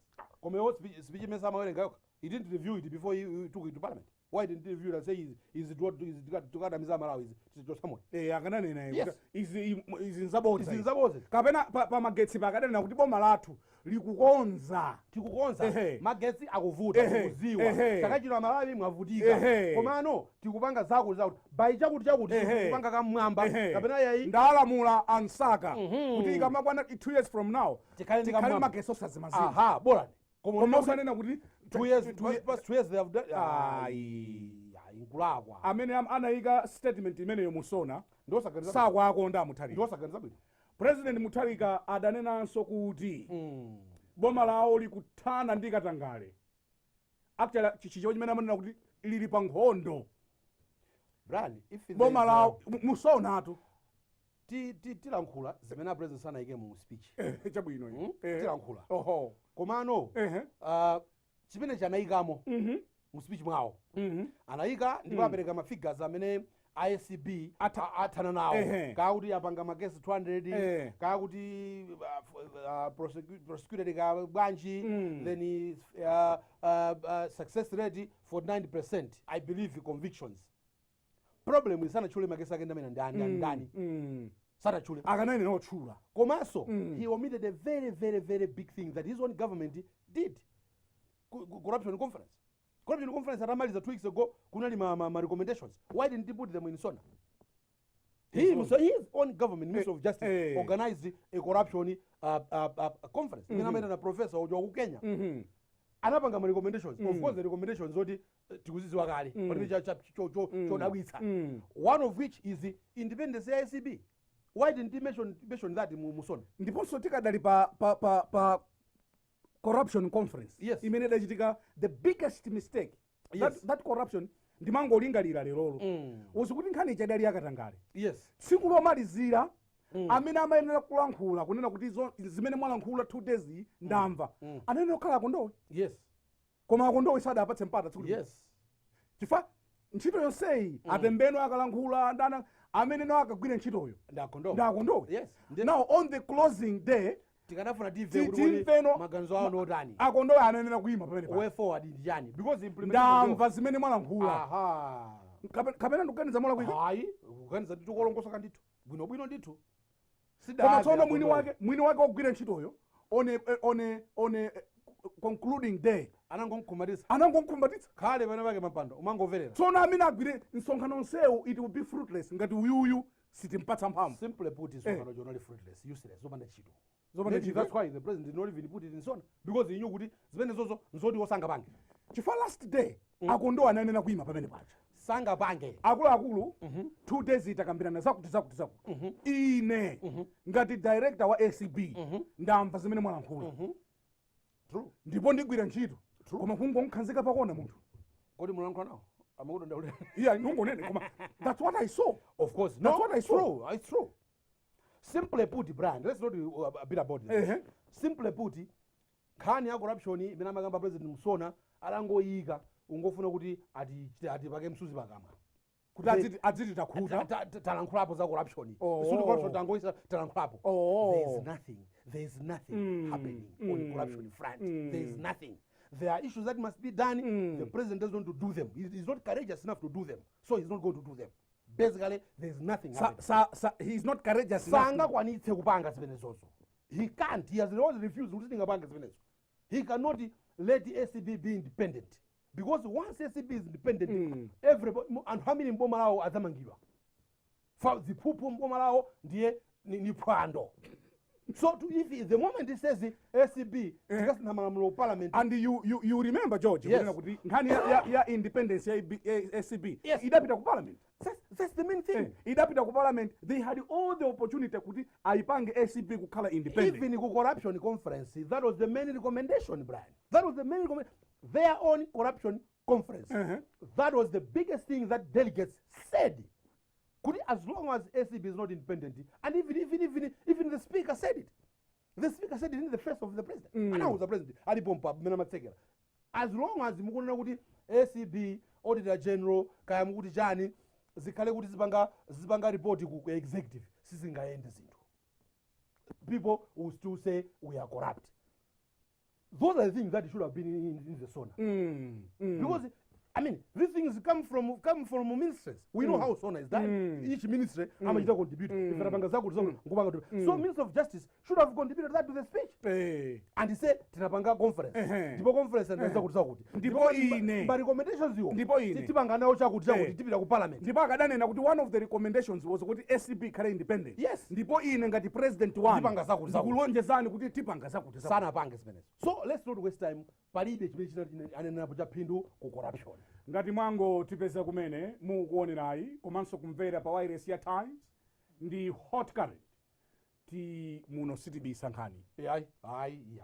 Kome speech mesa mawerenga he didn't review it before he took it to parliament. Why didn't he review it and say is it what is to kada miza Malawi is to someone? Akananena is in zaboza. Kapena pa magetsi pakadena kuti boma lathu likukonza magetsi akuvuta kuziwa takachira Malawi mwavutika komano tikupanga zako by chakuti tikupanga kamwamba kapena yayi ndalamula ansaka kuti ikamakwana 2 years from now tikali magetsi osazimazima bora koma usanena kuti 2 years they have done inkulakwa amene anayika statement imeneyo mu SONA sakwakonda Mutharika. President Mutharika adanenanso kuti boma lawo likuthana ndi katangale. Actually chichicho chimene amanena kuti lili pa nkhondo. Boma lawo mu SONA atu tilankhula zimene president sanayike mu speech. Chabwino tilankhula komano chimene chanayikamo mu speech mwawo anayika ndipo apereka mafigures amene ISCB athana nawo kakuti apanga magesi 200 kakuti prosecuted ka bwanji then success rate for 90%. I believe convictions. Problem is sanachule magesi akenda mena ndani sanachule akanene no chula komanso he omitted a very big thing that his own government did. Corruption conference atamaliza 2 weeks ago kunali ma recommendations. Why didn't he put them in SONA? His own government, Minister of Justice, organized a corruption conference. Nginamenda na professor ojo ku Kenya. Anapanga ma recommendations. Of course the recommendations zoti tikuziziwa kale. Chodawitsa. One of which is the independence ya ICB. Why didn't he mention that mu SONA? Ndiponso tikadali pa corruption conference. Yes. Imene dachitika the biggest mistake. Yes. That corruption ndimangolingalira lerolo. Usikuti nkhani chadali yakatangale. Yes. Tsiku lomalizira amene amayenera kulankhula kunena kuti zimene mwalankhula 2 days ndamva. Anene okhala akondowe. Yes. Koma akondowe sada apatse mpata tsiku. Yes. Chifa ntchito yonseyi atembeno akalankhula ndana amene no akagwira ntchitoyo ndakondowe. Yes. Now on the closing day tikanafuna TV kuti maganizo awo notani akondowe anenera kuima pamene way forward ndiyani because implementation ndamva zimene mwalankhula kapena ndikuganiza mola kuika hayi kuganiza ndithu kolongosa kandithu bwino ndithu koma tsono mwini wake ogwira ntchitoyo on concluding day anangonkumbatitsa khale pene pake mapando umangoverera tsono amene agwire msonkhano nsewu it will be fruitless ngati uyuyu sitimpatsa mphamvu. Simply put msonkhano jonali fruitless, useless, zopanda ntchito. That's why the president did not even put it in SONA because he knew kuti zimene zozo nzoti osanga pange. Chifa last day akondowa ananena kuima pamene pacha sanga pange akulu 2 days itakambirana zakuti ine ngati director wa ACB ndamva zimene mwalankhula true ndipo ndigwira ntchito koma kungokhanzika pakona munthu kodi mulankhula nawo amakuti ndaule yeah ngonene koma that's what I saw. Of course that's what I saw. It's true. Simply put, Brian, let's not a bit about this. Simply put, khani ya corruption imene amakamba president Musona alangoyika ungofuna kuti ati pake msuzi pakamwa kuti adziti takhuta talankhulapo za corruption. Suti corruption tangoisa talankhulapo. There is nothing happening on corruption front. There is nothing. There are issues that must be done. The president doesn't want to do them. He's not courageous enough to do them, so he's not going to do them. Basically, there's nothing happening. He's not courageous enough. Kwanitse kupanga zimene zozo. He can't. He has always refused to kupanga zimene zozo. He cannot let the SCB be independent. Because once SCB is independent, everybody, and how many mboma lao azamangidwa? For the pupu mboma lao ndiye ni pwando. So if the moment he says the ACB, parliament, and you remember George, yes, kuti nkhani ya independence ya ACB, yes, idapita ku parliament. That's the main thing. Idapita ku parliament, they had all the opportunity kuti aipange ACB kukhala independent. Even ku corruption conference, that was the main recommendation, Brian. That was the main recommendation. Their own corruption conference. That was the biggest thing that delegates said. Could it, as long as ACB is not independent, and even the speaker said it. The speaker said it in the face of the president. And I was the president. As long as mukuna kuti ACB, Auditor General, kaya mukuti jani, zikale kuti zibanga report ku executive, sizingaende zinthu. People will still say we are corrupt. Those are the things that should have been in the SONA. Because I mean, these things come from ministries. We know how SONA is done. Each ministry amachita contribute. So Minister of Justice should have contributed that to the speech. And he said, tinapanga conference. Ndipo conference and kuti. Ndipo ine. But recommendations you. Ndipo ine. Tipanga nawo chakuti tipita ku parliament. Ndipo akadanena kuti one of the recommendations was kuti ACB ikhale independent. Yes. Ndipo ine ngati president wanu. Tipanga zakuti. Ndikulonjezani kuti tipanga zakuti. Sana pange zimenezo. So let's not waste time. Palibe chimene anenapo cha phindu ku corruption. Ngati mwango tipeza kumene mukuonerayi komanso kumvera pa wireless ya Times ndi hot current ti muno sitibisa nkhani. Ayi.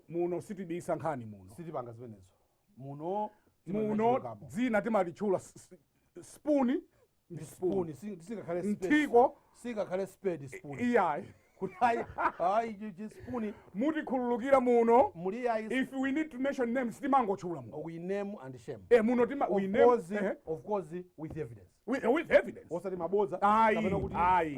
Muno sitibisa nkhani muno. Sitipanga zimenezo. Muno dzina timatitchula spoon ndi spoon. Singakhale ntiko singakhale spade spoon. Iyayi. Ayi spoon. Mutikhululukira muno. Muli ayi. If we need to mention names timangotchula muno. We name and shame. Muno we name. Of course with evidence. With evidence. Osati maboza. Ayi.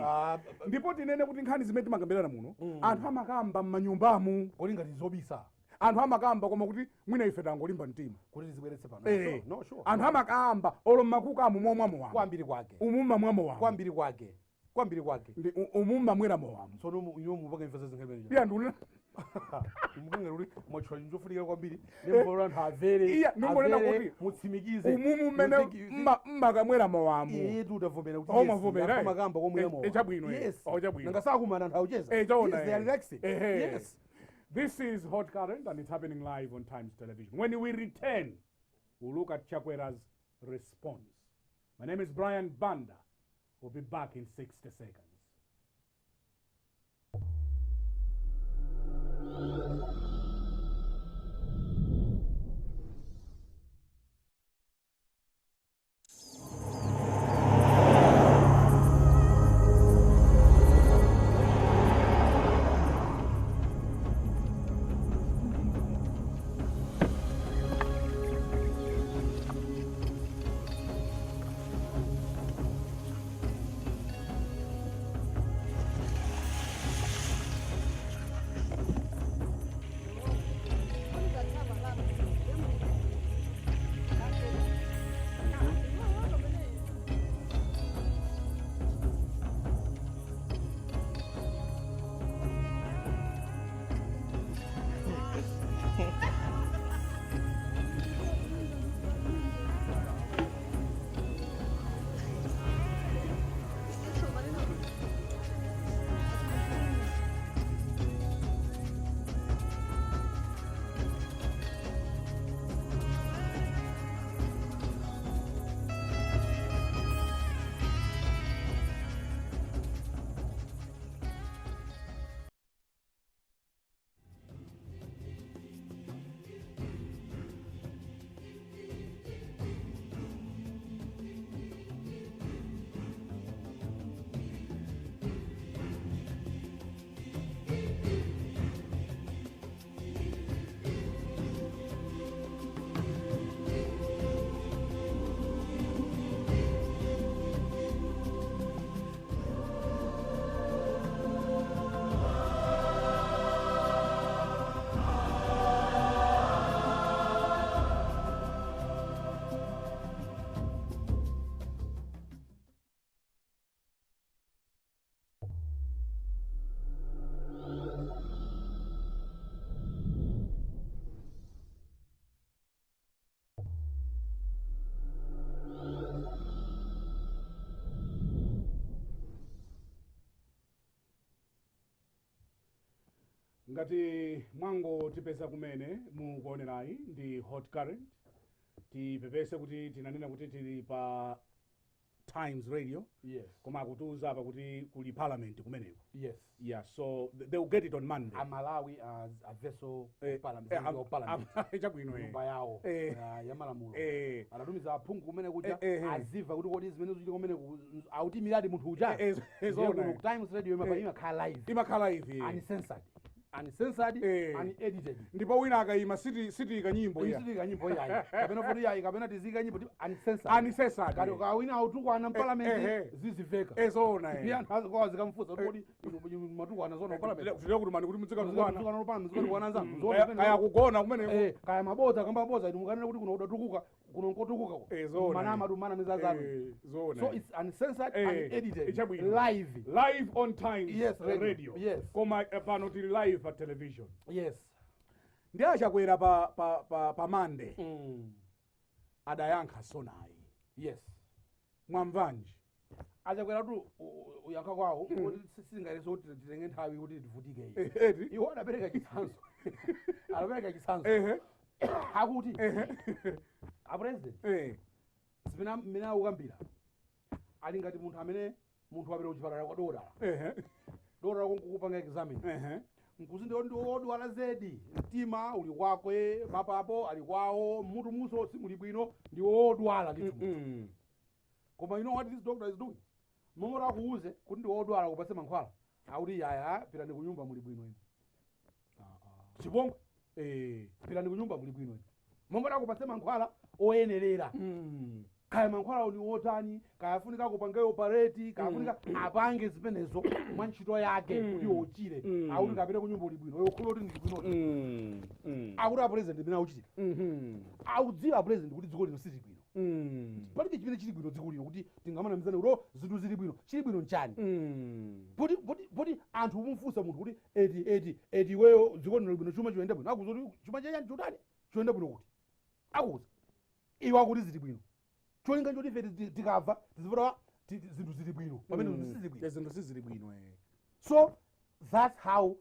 Ndipo tinene kuti nkhani zimene timagambirana muno. Anthu amakamba m'manyumbamu. Kodi ngati zobisa. Anthu amakamba koma kuti mwina ife tangolimba mtima. Kuti tizibweretse pano. No sure. Anthu amakamba olo makuka momwamo wamo. Kwambiri kwake. Umuma mwamo wamo. Kwambiri kwake. Ndi umuma mwiramo wamo. So no mupaka imfasa zinkhebeni. Pia nduna. Mukanga ruri mocho njofunika kwambiri. Nembo anthu avere. Iya ndongolera kuti mutsimikize. Umumu mene mmakamwiramo wamo. Yetu utavomera kuti. Omavomera. Amakamba komwiramo. Echabwino. Yes. Chabwino. Nangasakumana anthu aucheza. Yes, they are relaxing. Yes. This is Hot Current and it's happening live on Times Television. When we return, we'll look at Chakwera's response. My name is Brian Banda. We'll be back in 60 seconds. ngati mwango tipeza kumene mukuonerayi ndi hot current, tipepese kuti tinanena kuti tili pa Times Radio. Yes. Koma akutiuza apa kuti kuli parliament kumeneko. Yes. Yeah, so they will get it on Monday. Malawi as a vessel of parliament. Chabwino nyumba yawo ya malamulo. Anatumiza aphungu kumene kuja aziva kuti kodi zimene zili kumene auti miladi munthu uja. Ezona Times Radio imakhala live. Imakhala live. Uncensored and edited. Ndipo wina akayima city kanyimbo ya. City kanyimbo ya. Kapena futi ya kapena tizika nyimbo uncensored. Kali ka wina autukwana parliament ziziveka. Ezona ya kwa zikamfusa kodi matukwana zona parliament. Tile kuti mani kuti muzika tukwana parliament zikwana nzangu. Kaya kugona kumene kaya maboza kamba boza imukanena kuti kuno udatukuka kuno nkotukuka. Ezona. Manama dumana mizazano. Ezona. So it's uncensored and edited. Live on Times. Yes, radio. Yes. Koma pano tili live pa television. Yes. Ndiye Chakwera pa Monday. Adayankha SONA. Yes. Mwamvanji. Chakwera tu uyankha kwawo kuti singayeso kuti titenge nthawi kuti tivutike. Iwo adapereka chitsanzo. Adapereka chitsanzo. Akuti a president. Sipena mina ukambira. Ali ngati munthu amene munthu wapita kuchipatala kwa dora. Dora kukupanga examine. Nkuzi ndi odwala zedi, mtima uli kwakwe, mapapo ali kwawo, mutu muso simuli bwino ndi odwala ndithu. Koma you know what this doctor is doing? Momora kuuze kuti ndi odwala kupase mankhwala. Akuti yaya pitani kunyumba muli bwino ino. Chibongo pitani kunyumba muli bwino ino. Momora kupase mankhwala oyenerera. Kaya mankhwala uni otani, kaya funika kupanga operate, kaya funika apange zipenezo mwa ntchito yake kuti ochire. Akuti kapita kunyumba uli bwino, yokholo kuti ndi bwino. Akuti a president bina uchitira. Akudziwa president kuti dziko lino sili bwino. Palibe chimene chili bwino dziko lino kuti tingamana mizane kuti zinthu zili bwino. Chili bwino nchani? Poti anthu umfunsa munthu kuti eti weyo dziko lino bwino chuma choyenda bwino. Akuti chuma chanyani chotani? Choyenda bwino kuti. Akuti iwo akuti zili bwino. Cholinga njoti ife tikava tizivura zinthu zili bwino pamene zinthu sizili bwino. So that's how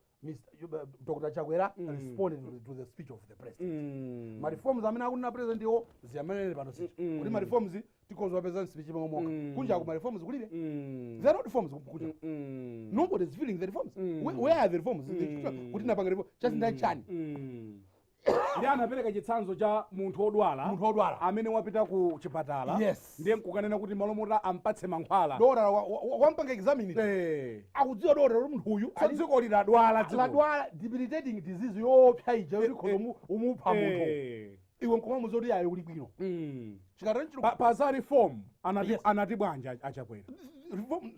Dr. Chakwera responded to the speech of the president. Ma reforms amene akunena president iwo ziyamenene pano sisi kuti ma reforms tikozwa peza speech momoka kunja ku ma reforms kulibe. There are not reforms kunja. Nobody is feeling the reforms. Where are the reforms? Kuti napanga reform just ndachani. Ndi anapereka chitsanzo cha munthu odwala amene wapita ku chipatala. Yes. Ndiye nkukanena kuti malomota ampatse mankhwala. Dora wampanga examine. Akudziwa dora kuti munthu uyu dziko ladwala debilitating disease yopsa ija kuti umupha munthu. Iwe nkomamu zoti yayo uli bwino. Pa za reform anati bwanja Chakwera.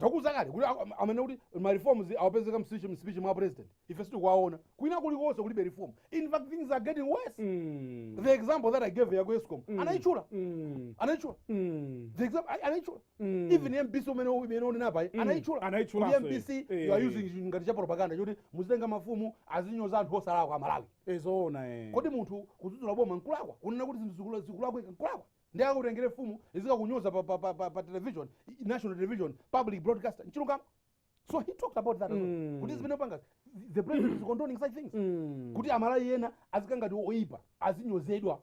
Takuza kale kuti amene kuti ma reforms awapezeka mspeech mwa president. Ife sitikwaona. Kwina kulikonse kulibe reform. In fact things are getting worse. The example that I gave ya Eskom anaichula. The example anaichula. Even MPC umene onena anaichula. MPC you are using ngati cha propaganda kuti muzitenga mafumu azinyoza anthu osala kwa Malawi. Ezona Kodi munthu kudzudzula boma nkulakwa kunena kuti zikulakwa nkulakwa. Ndiye akutengere fumu izika kunyoza pa television, national television, public broadcaster. Nchilunga. So he talked about that. Kuti zimene panga the president is condoning such things. Kuti Amalawi yena azikanga ndi oipa, azinyozedwa.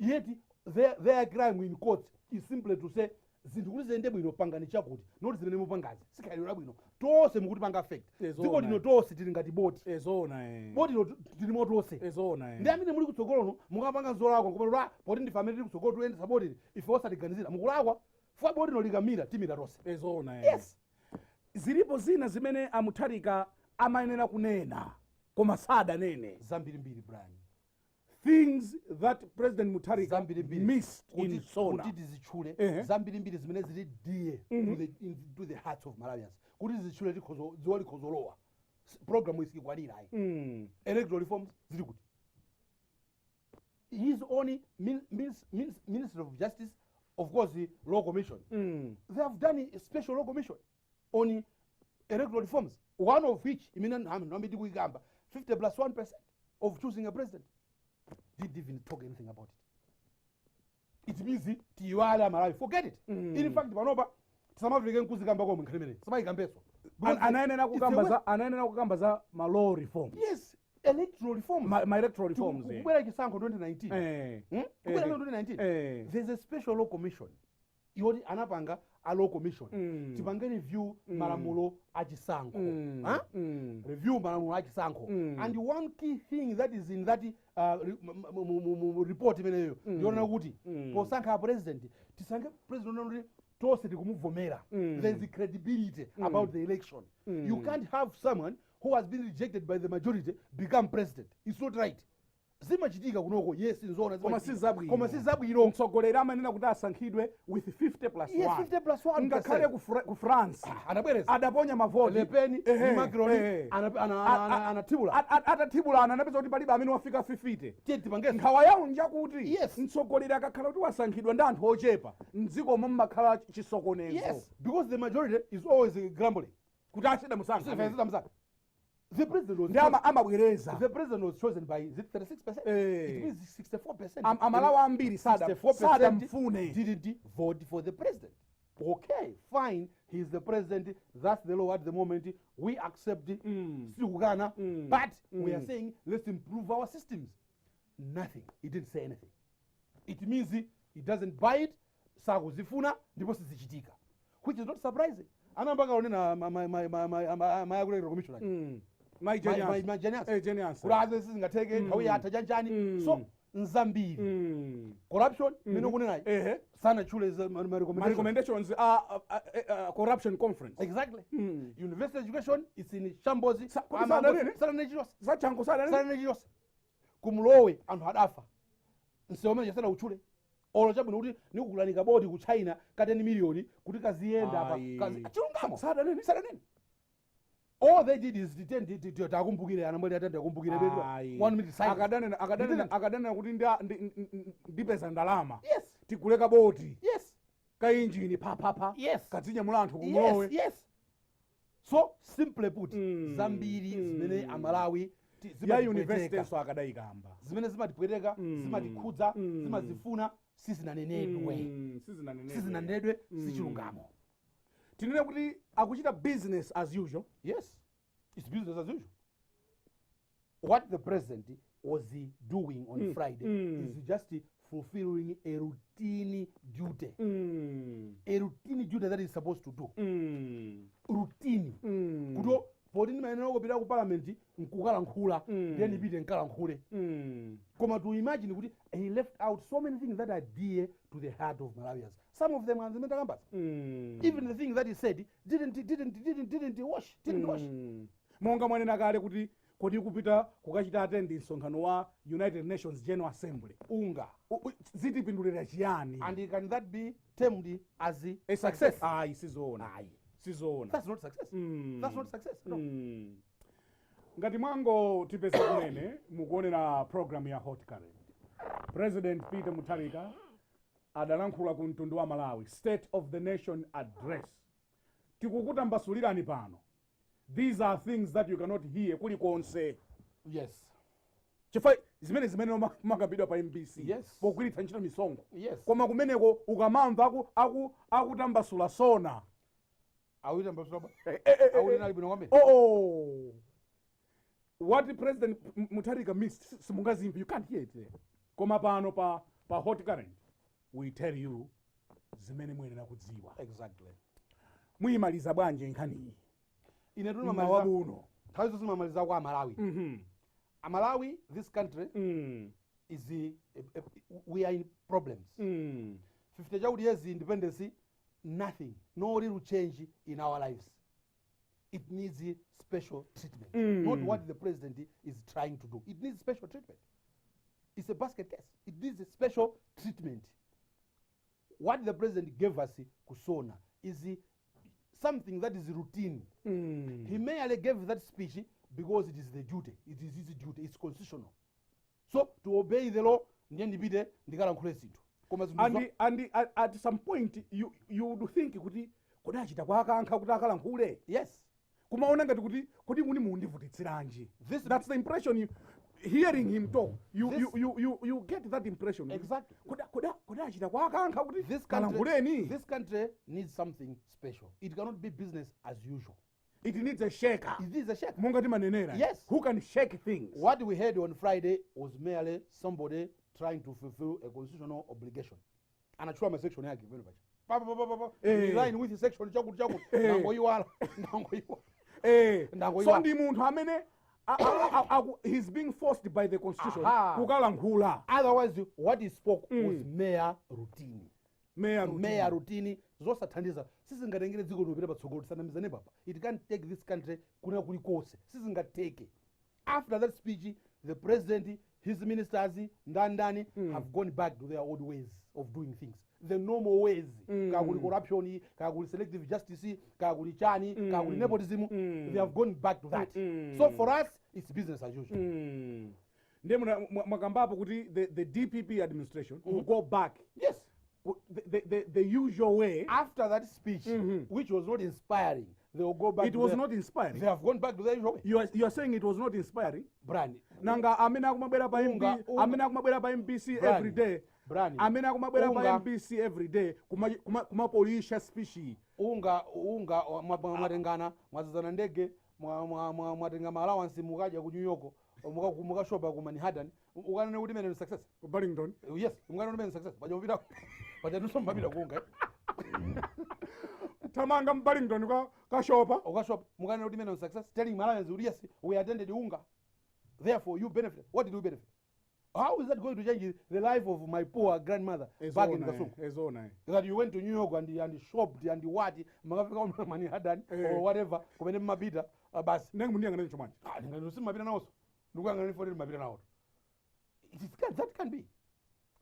Yet their crime in court is simply to say zinthu kuti ziyende bwino pangani chakuti noti zimene mupangazi sikhalira bwino tonse mukuti panga affect dziko lino tonse tili ngati boti boti lino tili motose ndi amene muli kutsogolono mukapanga zolakwa koma poti ndife amene tili kutsogolo tuyende saboti ife osatiganizira mukulakwa fuwa boti lino likamira timira tonse. Yes. Zilipo zina zimene a Mutharika amayenera kunena koma sadanene zambirimbiri Brian. Things that President Mutharika missed in SONA. Kuti tizichule zambirimbiri zimene zili dear to the hearts of Malawians. Kuti tizichule dziwa likhozolowa. Program isikwanira ayi. Electoral reforms zili kuti. His only Minister of Justice, of course the Law Commission. They have done a special Law Commission on electoral reforms. One of which, 50+1% of choosing a president. Didn't even talk anything about it. It means tiwala Malawi. Forget it. In fact, Manoba, some African kuzikamba kwa mkrimene. Sama ikambeso. anayenera kukamba za ma law reforms. Yes, electoral reforms. My electoral reforms. Kubera chisankho 2019. Kubera 2019. There's a special law commission. Yoti anapanga a law commission. Tipange review malamulo achisankho. Review malamulo achisankho. And one key thing that is in that report imeneyo yona kuti posankha president tisankhe president tose tikumuvomera. There's credibility about the election. You can't have someone who has been rejected by the majority become president. It's not right. Zimachitika kunoko, yes, nzona koma sizabwino mtsogoleri amanena kuti asankhidwe with 50+1. Yes, 50+1. Ngakhale ku France adaponya mavoti Le Pen ni Macron anatibula atatibulana anapeza kuti palibe amene wafika 50. Nkhawa yawo njakuti mtsogoleri akakhala kuti wasankhidwa ndi anthu ochepa mdziko mmakhala chisokonezo. Yes, because the majority is always grumbling kuti achida musankha. The president was chosen by 36%. It means 64%. Amalawi ambiri sadamfune didn't vote for the president. Okay, fine, he's the president. That's the law at the moment. We accept it. But we are saying let's improve our systems. Nothing. He didn't say anything. It means he doesn't buy it. Sakuzifuna ndipo sizichitika, which is not surprising. Anambaka onena my commissioner. My genius. Kuraze singateke nthawi yatha chanchani. So nzambiri. Corruption mino kunena sana chule my recommendations corruption conference. Exactly. University education is in shambles. Sana kumlowe anthu adafa. Nsomene yasana uchule. Olo chabwino kuti nikukulanika bodi ku China ka 10 million kuti kaziyenda apa chilungamo sadanene. All they did is takumbukire anamweli atanda kumbukire bedwa 1 minute silence. Akadana kuti ndipeza ndalama. Yes. Tikuleka boti. Yes. Ka engine pa. Yes. Katsinya mulanthu kumlowe. Yes. So simple put zambiri zimene amalawi ya university so akadaikamba. Zimene zimatipweteka, zimatikhudza, zimazifuna sizinanenedwe sichilungamo. Tinene kuti akuchita business as usual. Yes, it's business as usual. What the president was doing on Friday is just fulfilling a routine duty. A routine duty that he's supposed to do. Routine. Kudo poti ndimayenera kupita ku parliament nkukalankhula then ipite nkalankhule. Koma to imagine kuti he left out so many things that are dear to the heart of Malawians. Some of them are the even the things that he said didn't wash. Monga mwanena kale kuti kodi kupita kukachita attend msonkhano wa United Nations General Assembly. Zitipindulira chiyani? And can that be termed as a success? Sizona. That's not success. That's not success. No. Ngati mwango tipeza kumene mukuonera program ya Hot Current. President Peter Mutharika adalankhula ku mtundu wa Malawi, State of the Nation Address. Tikukutambasulirani pano. These are things that you cannot hear kuli konse. Yes. Chifai zimene makabidwa pa MBC. Yes. Pokwilitsa ntchito misongo. Yes. Koma kumeneko ukamamva akutambasula SONA. What President Mutharika missed, simungazimva, you can't hear it. Koma pano pa Hot Current, we tell you zimene mwenera kudziwa. Exactly. Muyimaliza bwanje nkhani. Ine tunamaliza buno. Thawizo simamaliza kwa Malawi. Malawi, this country is we are in problems. 50 years independence, nothing, no real change in our lives. It needs a special treatment. Not what the president is trying to do. It needs special treatment. It's a basket case. It needs a special treatment. What the president gave us, SONA, is something that is routine. He merely gave that speech because it is the duty. It is his duty. It's constitutional. So to obey the law, and at some point you would think kuti kodachita kwakankha kuti akalankhule. Yes. Kumaona ngati kuti muni mundivutitsiranji. That's the impression you hearing him talk. You get that impression. Exactly. Kodachita kwakankha kuti this country needs something special. It cannot be business as usual. it needs a shaker. It is a shaker. Monga timanenera. Yes. Who can shake things? What we heard on Friday was merely somebody trying to fulfill a constitutional obligation. And I try my section here. In line with the section, Sondi muntu amene he's being forced by the constitution. Kukalankhula. Otherwise, what he spoke was mere routine. Mere routine. Zosathandiza. Sisingatengere dziko lopita patsogolo tisanamizane papa. It can't take this country kuna kulikose. Sisingateke. After that speech, the president, his ministers, ndandani have gone back to their old ways of doing things. The normal ways. Kaguli corruption, kaguli selective justice, kaguli chani, kaguli nepotism. They have gone back to that. So for us, it's business as usual. Nde mwakambapo kuti the DPP administration will go back. Yes. The usual way. After that speech, which was not inspiring, they will go back. It was not inspiring. They have gone back to their usual way. You are saying it was not inspiring? Brand. Nanga amena kumabwera pa MPC every day. Brand. Amena kumabwera pa MPC every day kumapolisha species. Unga mwatengana mwazizana ndege mwatenga allowance mukaja ku New York mukashopa ku Manhattan ukanene kuti mene success ku Burlington. Yes, ukanene mene success bajopita nosomapita kunga tamanga mu Burlington kashopa ukashopa mukanene kuti mene success telling Malawians kuti yes we attended unga, therefore you benefit. What did you benefit? How is that going to change the life of my poor grandmother back in Kasakula? That you went to New York and shopped and what makafika Manhattan or whatever kumene mabita basi nengi mundiya ngane chomanje ndingani mabita nawo ndukangani for mabita nawo.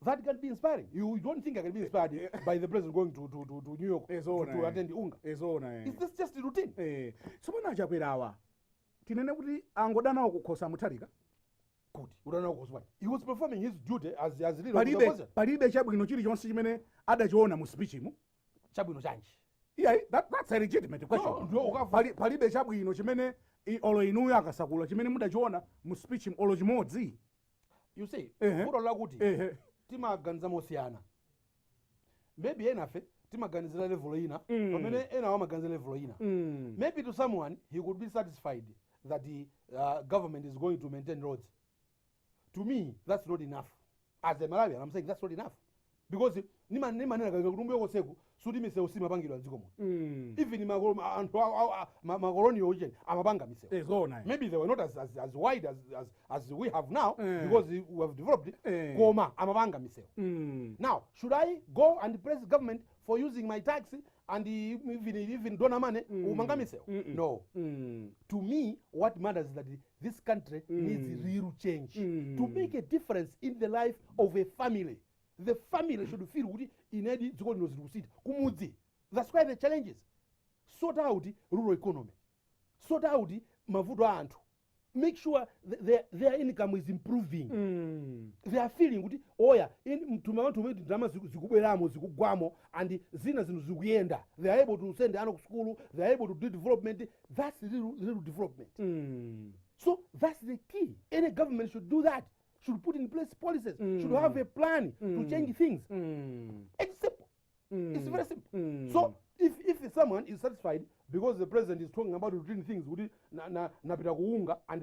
That can be inspiring. You don't think I can be inspired by the president going to New York to attend unga? Is this just a routine? Somana Chakwera tinene kuti angodana kukhosa Mutharika. Good. He was performing his duty as leader of the opposition. Palibe chabwino chili chonse chimene adachiona mu speech mu. Chabwino chanji. Yeah, that's a legitimate question. Palibe chabwino chimene olo inuyo akasakula chimene mudachiona mu speech olo chimodzi. You see, kulo lakuti timaganiza mosiyana. Maybe enafe timaganizira level ina, pamene ena wamaganizira level ina. Maybe to someone he could be satisfied that the government is going to maintain roads. To me, that's not enough. As a Malawian, I'm saying that's not enough. Because even maybe they were not as wide as we have now, because we have developed Now, should I go and praise the government for using my taxi and even donor money? No. To me, what matters is that this country needs real change to make a difference in the life of a family. The family should feel that's why the challenges. Sort out rural economy. Sort out mavuto antu. Make sure their income is improving. They are feeling kuti oya tumawatu drama zikubweramo zikugwamo and zina zinu zikuyenda. They are able to send ana ku school. They are able to do development. That's little development. So that's the key. Any government should do that. Should put in place policies. Should have a plan to change things. It's simple. It's very simple. So if someone is satisfied because the president is talking about routine things, and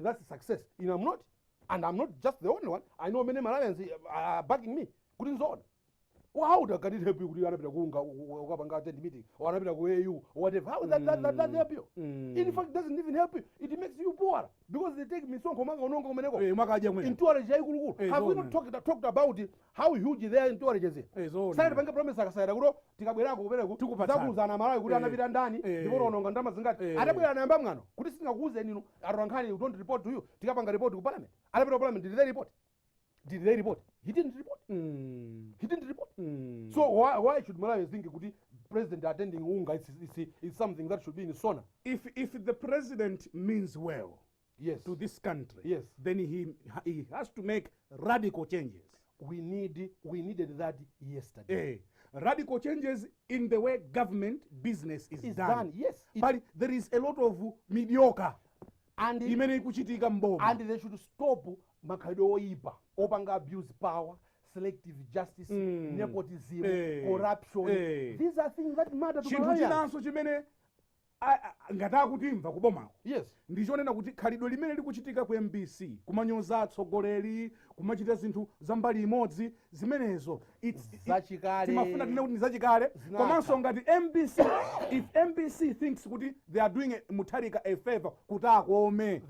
that's a success, I'm not. And I'm not just the only one. I know many Malawians are backing me. Well, how can it help you attend meeting or or whatever? How does that help you? In fact, it doesn't even help you. It makes you poor because they take me so. Have we not talked about how huge their entourage is? Don't report to you. Did they report? He didn't report. He didn't report. So why should Malawi think the president attending Unga is something that should be in SONA? If the president means well, yes, to this country, yes, then he has to make radical changes. We needed that yesterday. Radical changes in the way government business is done. Yes, but there is a lot of mediocre. And they should stop Makaidoiba, Obanga abuse power, selective justice, nepotism, corruption. These are things that matter to Malawians. ngati akutimva kubomako yes ndichonena kuti khalidwe limene likuchitika ku MBC kumanyoza atsogoleri kumachita zinthu zambali imodzi zimenezo zachikale timafuna tine kuti zachikale komanso ngati MBC if MBC thinks kuti they are doing Mutharika a favor kuti akome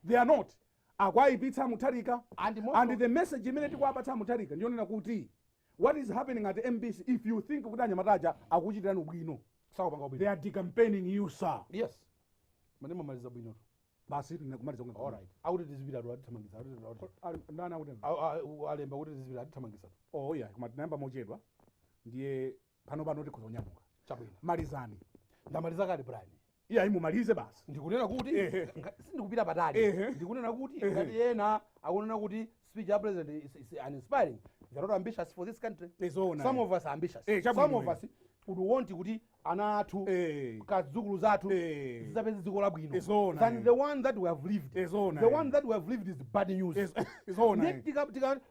they are not akwayipitsa Mutharika and the message imene tikuapatsa Mutharika ndiyonena kuti what is happening at MBC if you think kuti anyamataja akuchitirani bwino they are decampaigning you sir yes manema maliza bwino basi kumaliza kuna all right akuti tizipita ro atithamangisa ndana kuti alemba kuti tizipita atithamangisa oh yeah kuma tinayamba mochedwa ndiye pano tikhozonyamuka chabwino malizani ndamaliza kale Brian iya imumalize basi ndikunena kuti sindikupita patali ndikunena kuti ngati yena akunena kuti speech ya president is uninspiring they are not ambitious for this country some of us are ambitious some of us would want kuti ana athu kazukulu zathu zizapeza dziko labwino than the one that we have lived the one that we have lived is bad news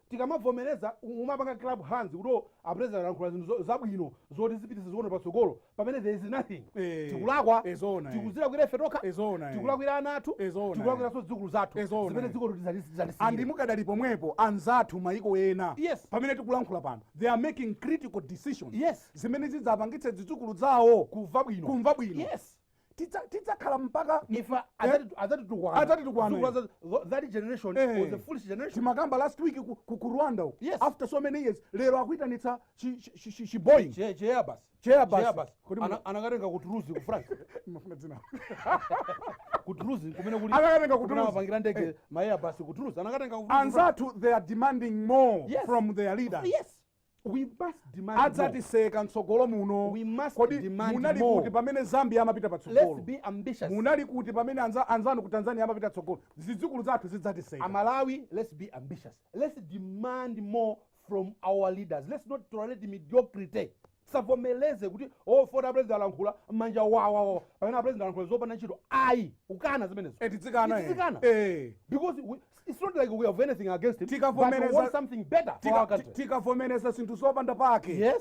tikamavomereza umapanga club hands kuti apresident alankhula zinthu zabwino zoti zipitise zione patsogolo pamene there is nothing tikulakwa tikuzira kwira ife tokha tikulakwira ana athu tikulakwiranso zidzukulu zathu zimene dziko andi mukadali pomwepo anzathu maiko ena pamene tikulankhula pano they are making critical decisions zimene zidzapangitse zidzukulu zawo kumva bwino tidzakhala mpaka ifa azatitukwana that generation was a foolish generation timakamba last week ku Rwanda after so many years lero akuitanitsa Boeing Airbus anakatenga kutuluzi ku France kutuluzi kumene kuli anakatenga kutuluzi apangira ndege ma Airbus kutuluzi anakatenga anzathu they are demanding more from their leaders we must demand adzatiseka mtsogolo muno munali kuti pamene Zambia amapita patsogolo let's be ambitious munali kuti pamene anzanu ku Tanzania amapita tsogolo zidzukulu zathu zidzatiseka Malawi let's be ambitious let's demand more from our leaders let's not tolerate mediocrity savomeleze kuti fora president alankhula manja wawa pamene president alankhula zopanda ntchito ayi ukana zimenezo titsikana because it's not like we have anything against him but we want something better for our country tikavomereza zinthu zopanda pake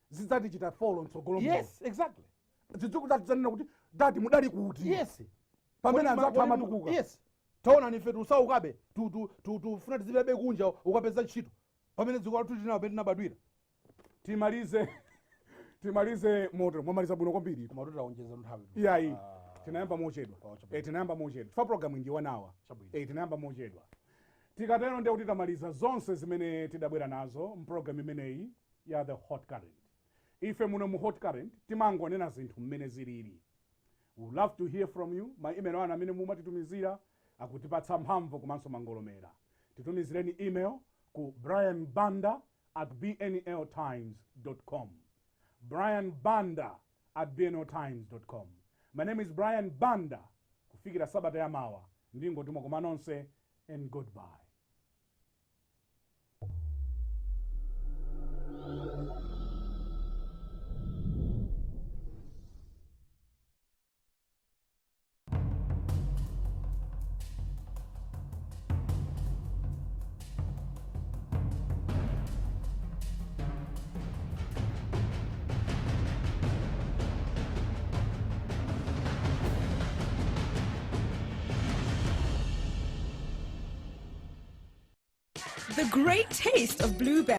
zidzatichita follow mtsogolo exactly zidzukulu zathu zanena kuti dati mudali kuti pamene anzathu amatukuka taona nife tusaukabe tufuna tizilebe kunja ukapeza ntchito pamene dziko lathu linawo tinabadwira timalize moto mwamaliza bwino kwambiri koma tutaonjeza nthawi iyayi tinayamba mochedwa tinayamba mochedwa fa program ndi 1 hour tinayamba mochedwa tikatero ndiye kuti tamaliza zonse zimene tidabwera nazo mprogram imeneyi ya the hot current ife muno mu hot current timangonena zinthu mmene zilili we would love to hear from you ma email anu amene mumatitumizira akutipatsa mphamvu komanso mangolomera titumizireni email ku brianbanda@bnltimes.com brianbanda@bnltimes.com my name is Brian Banda kufikira sabata ya mawa ndingotumwa koma nonse and goodbye. The great taste of blueberry.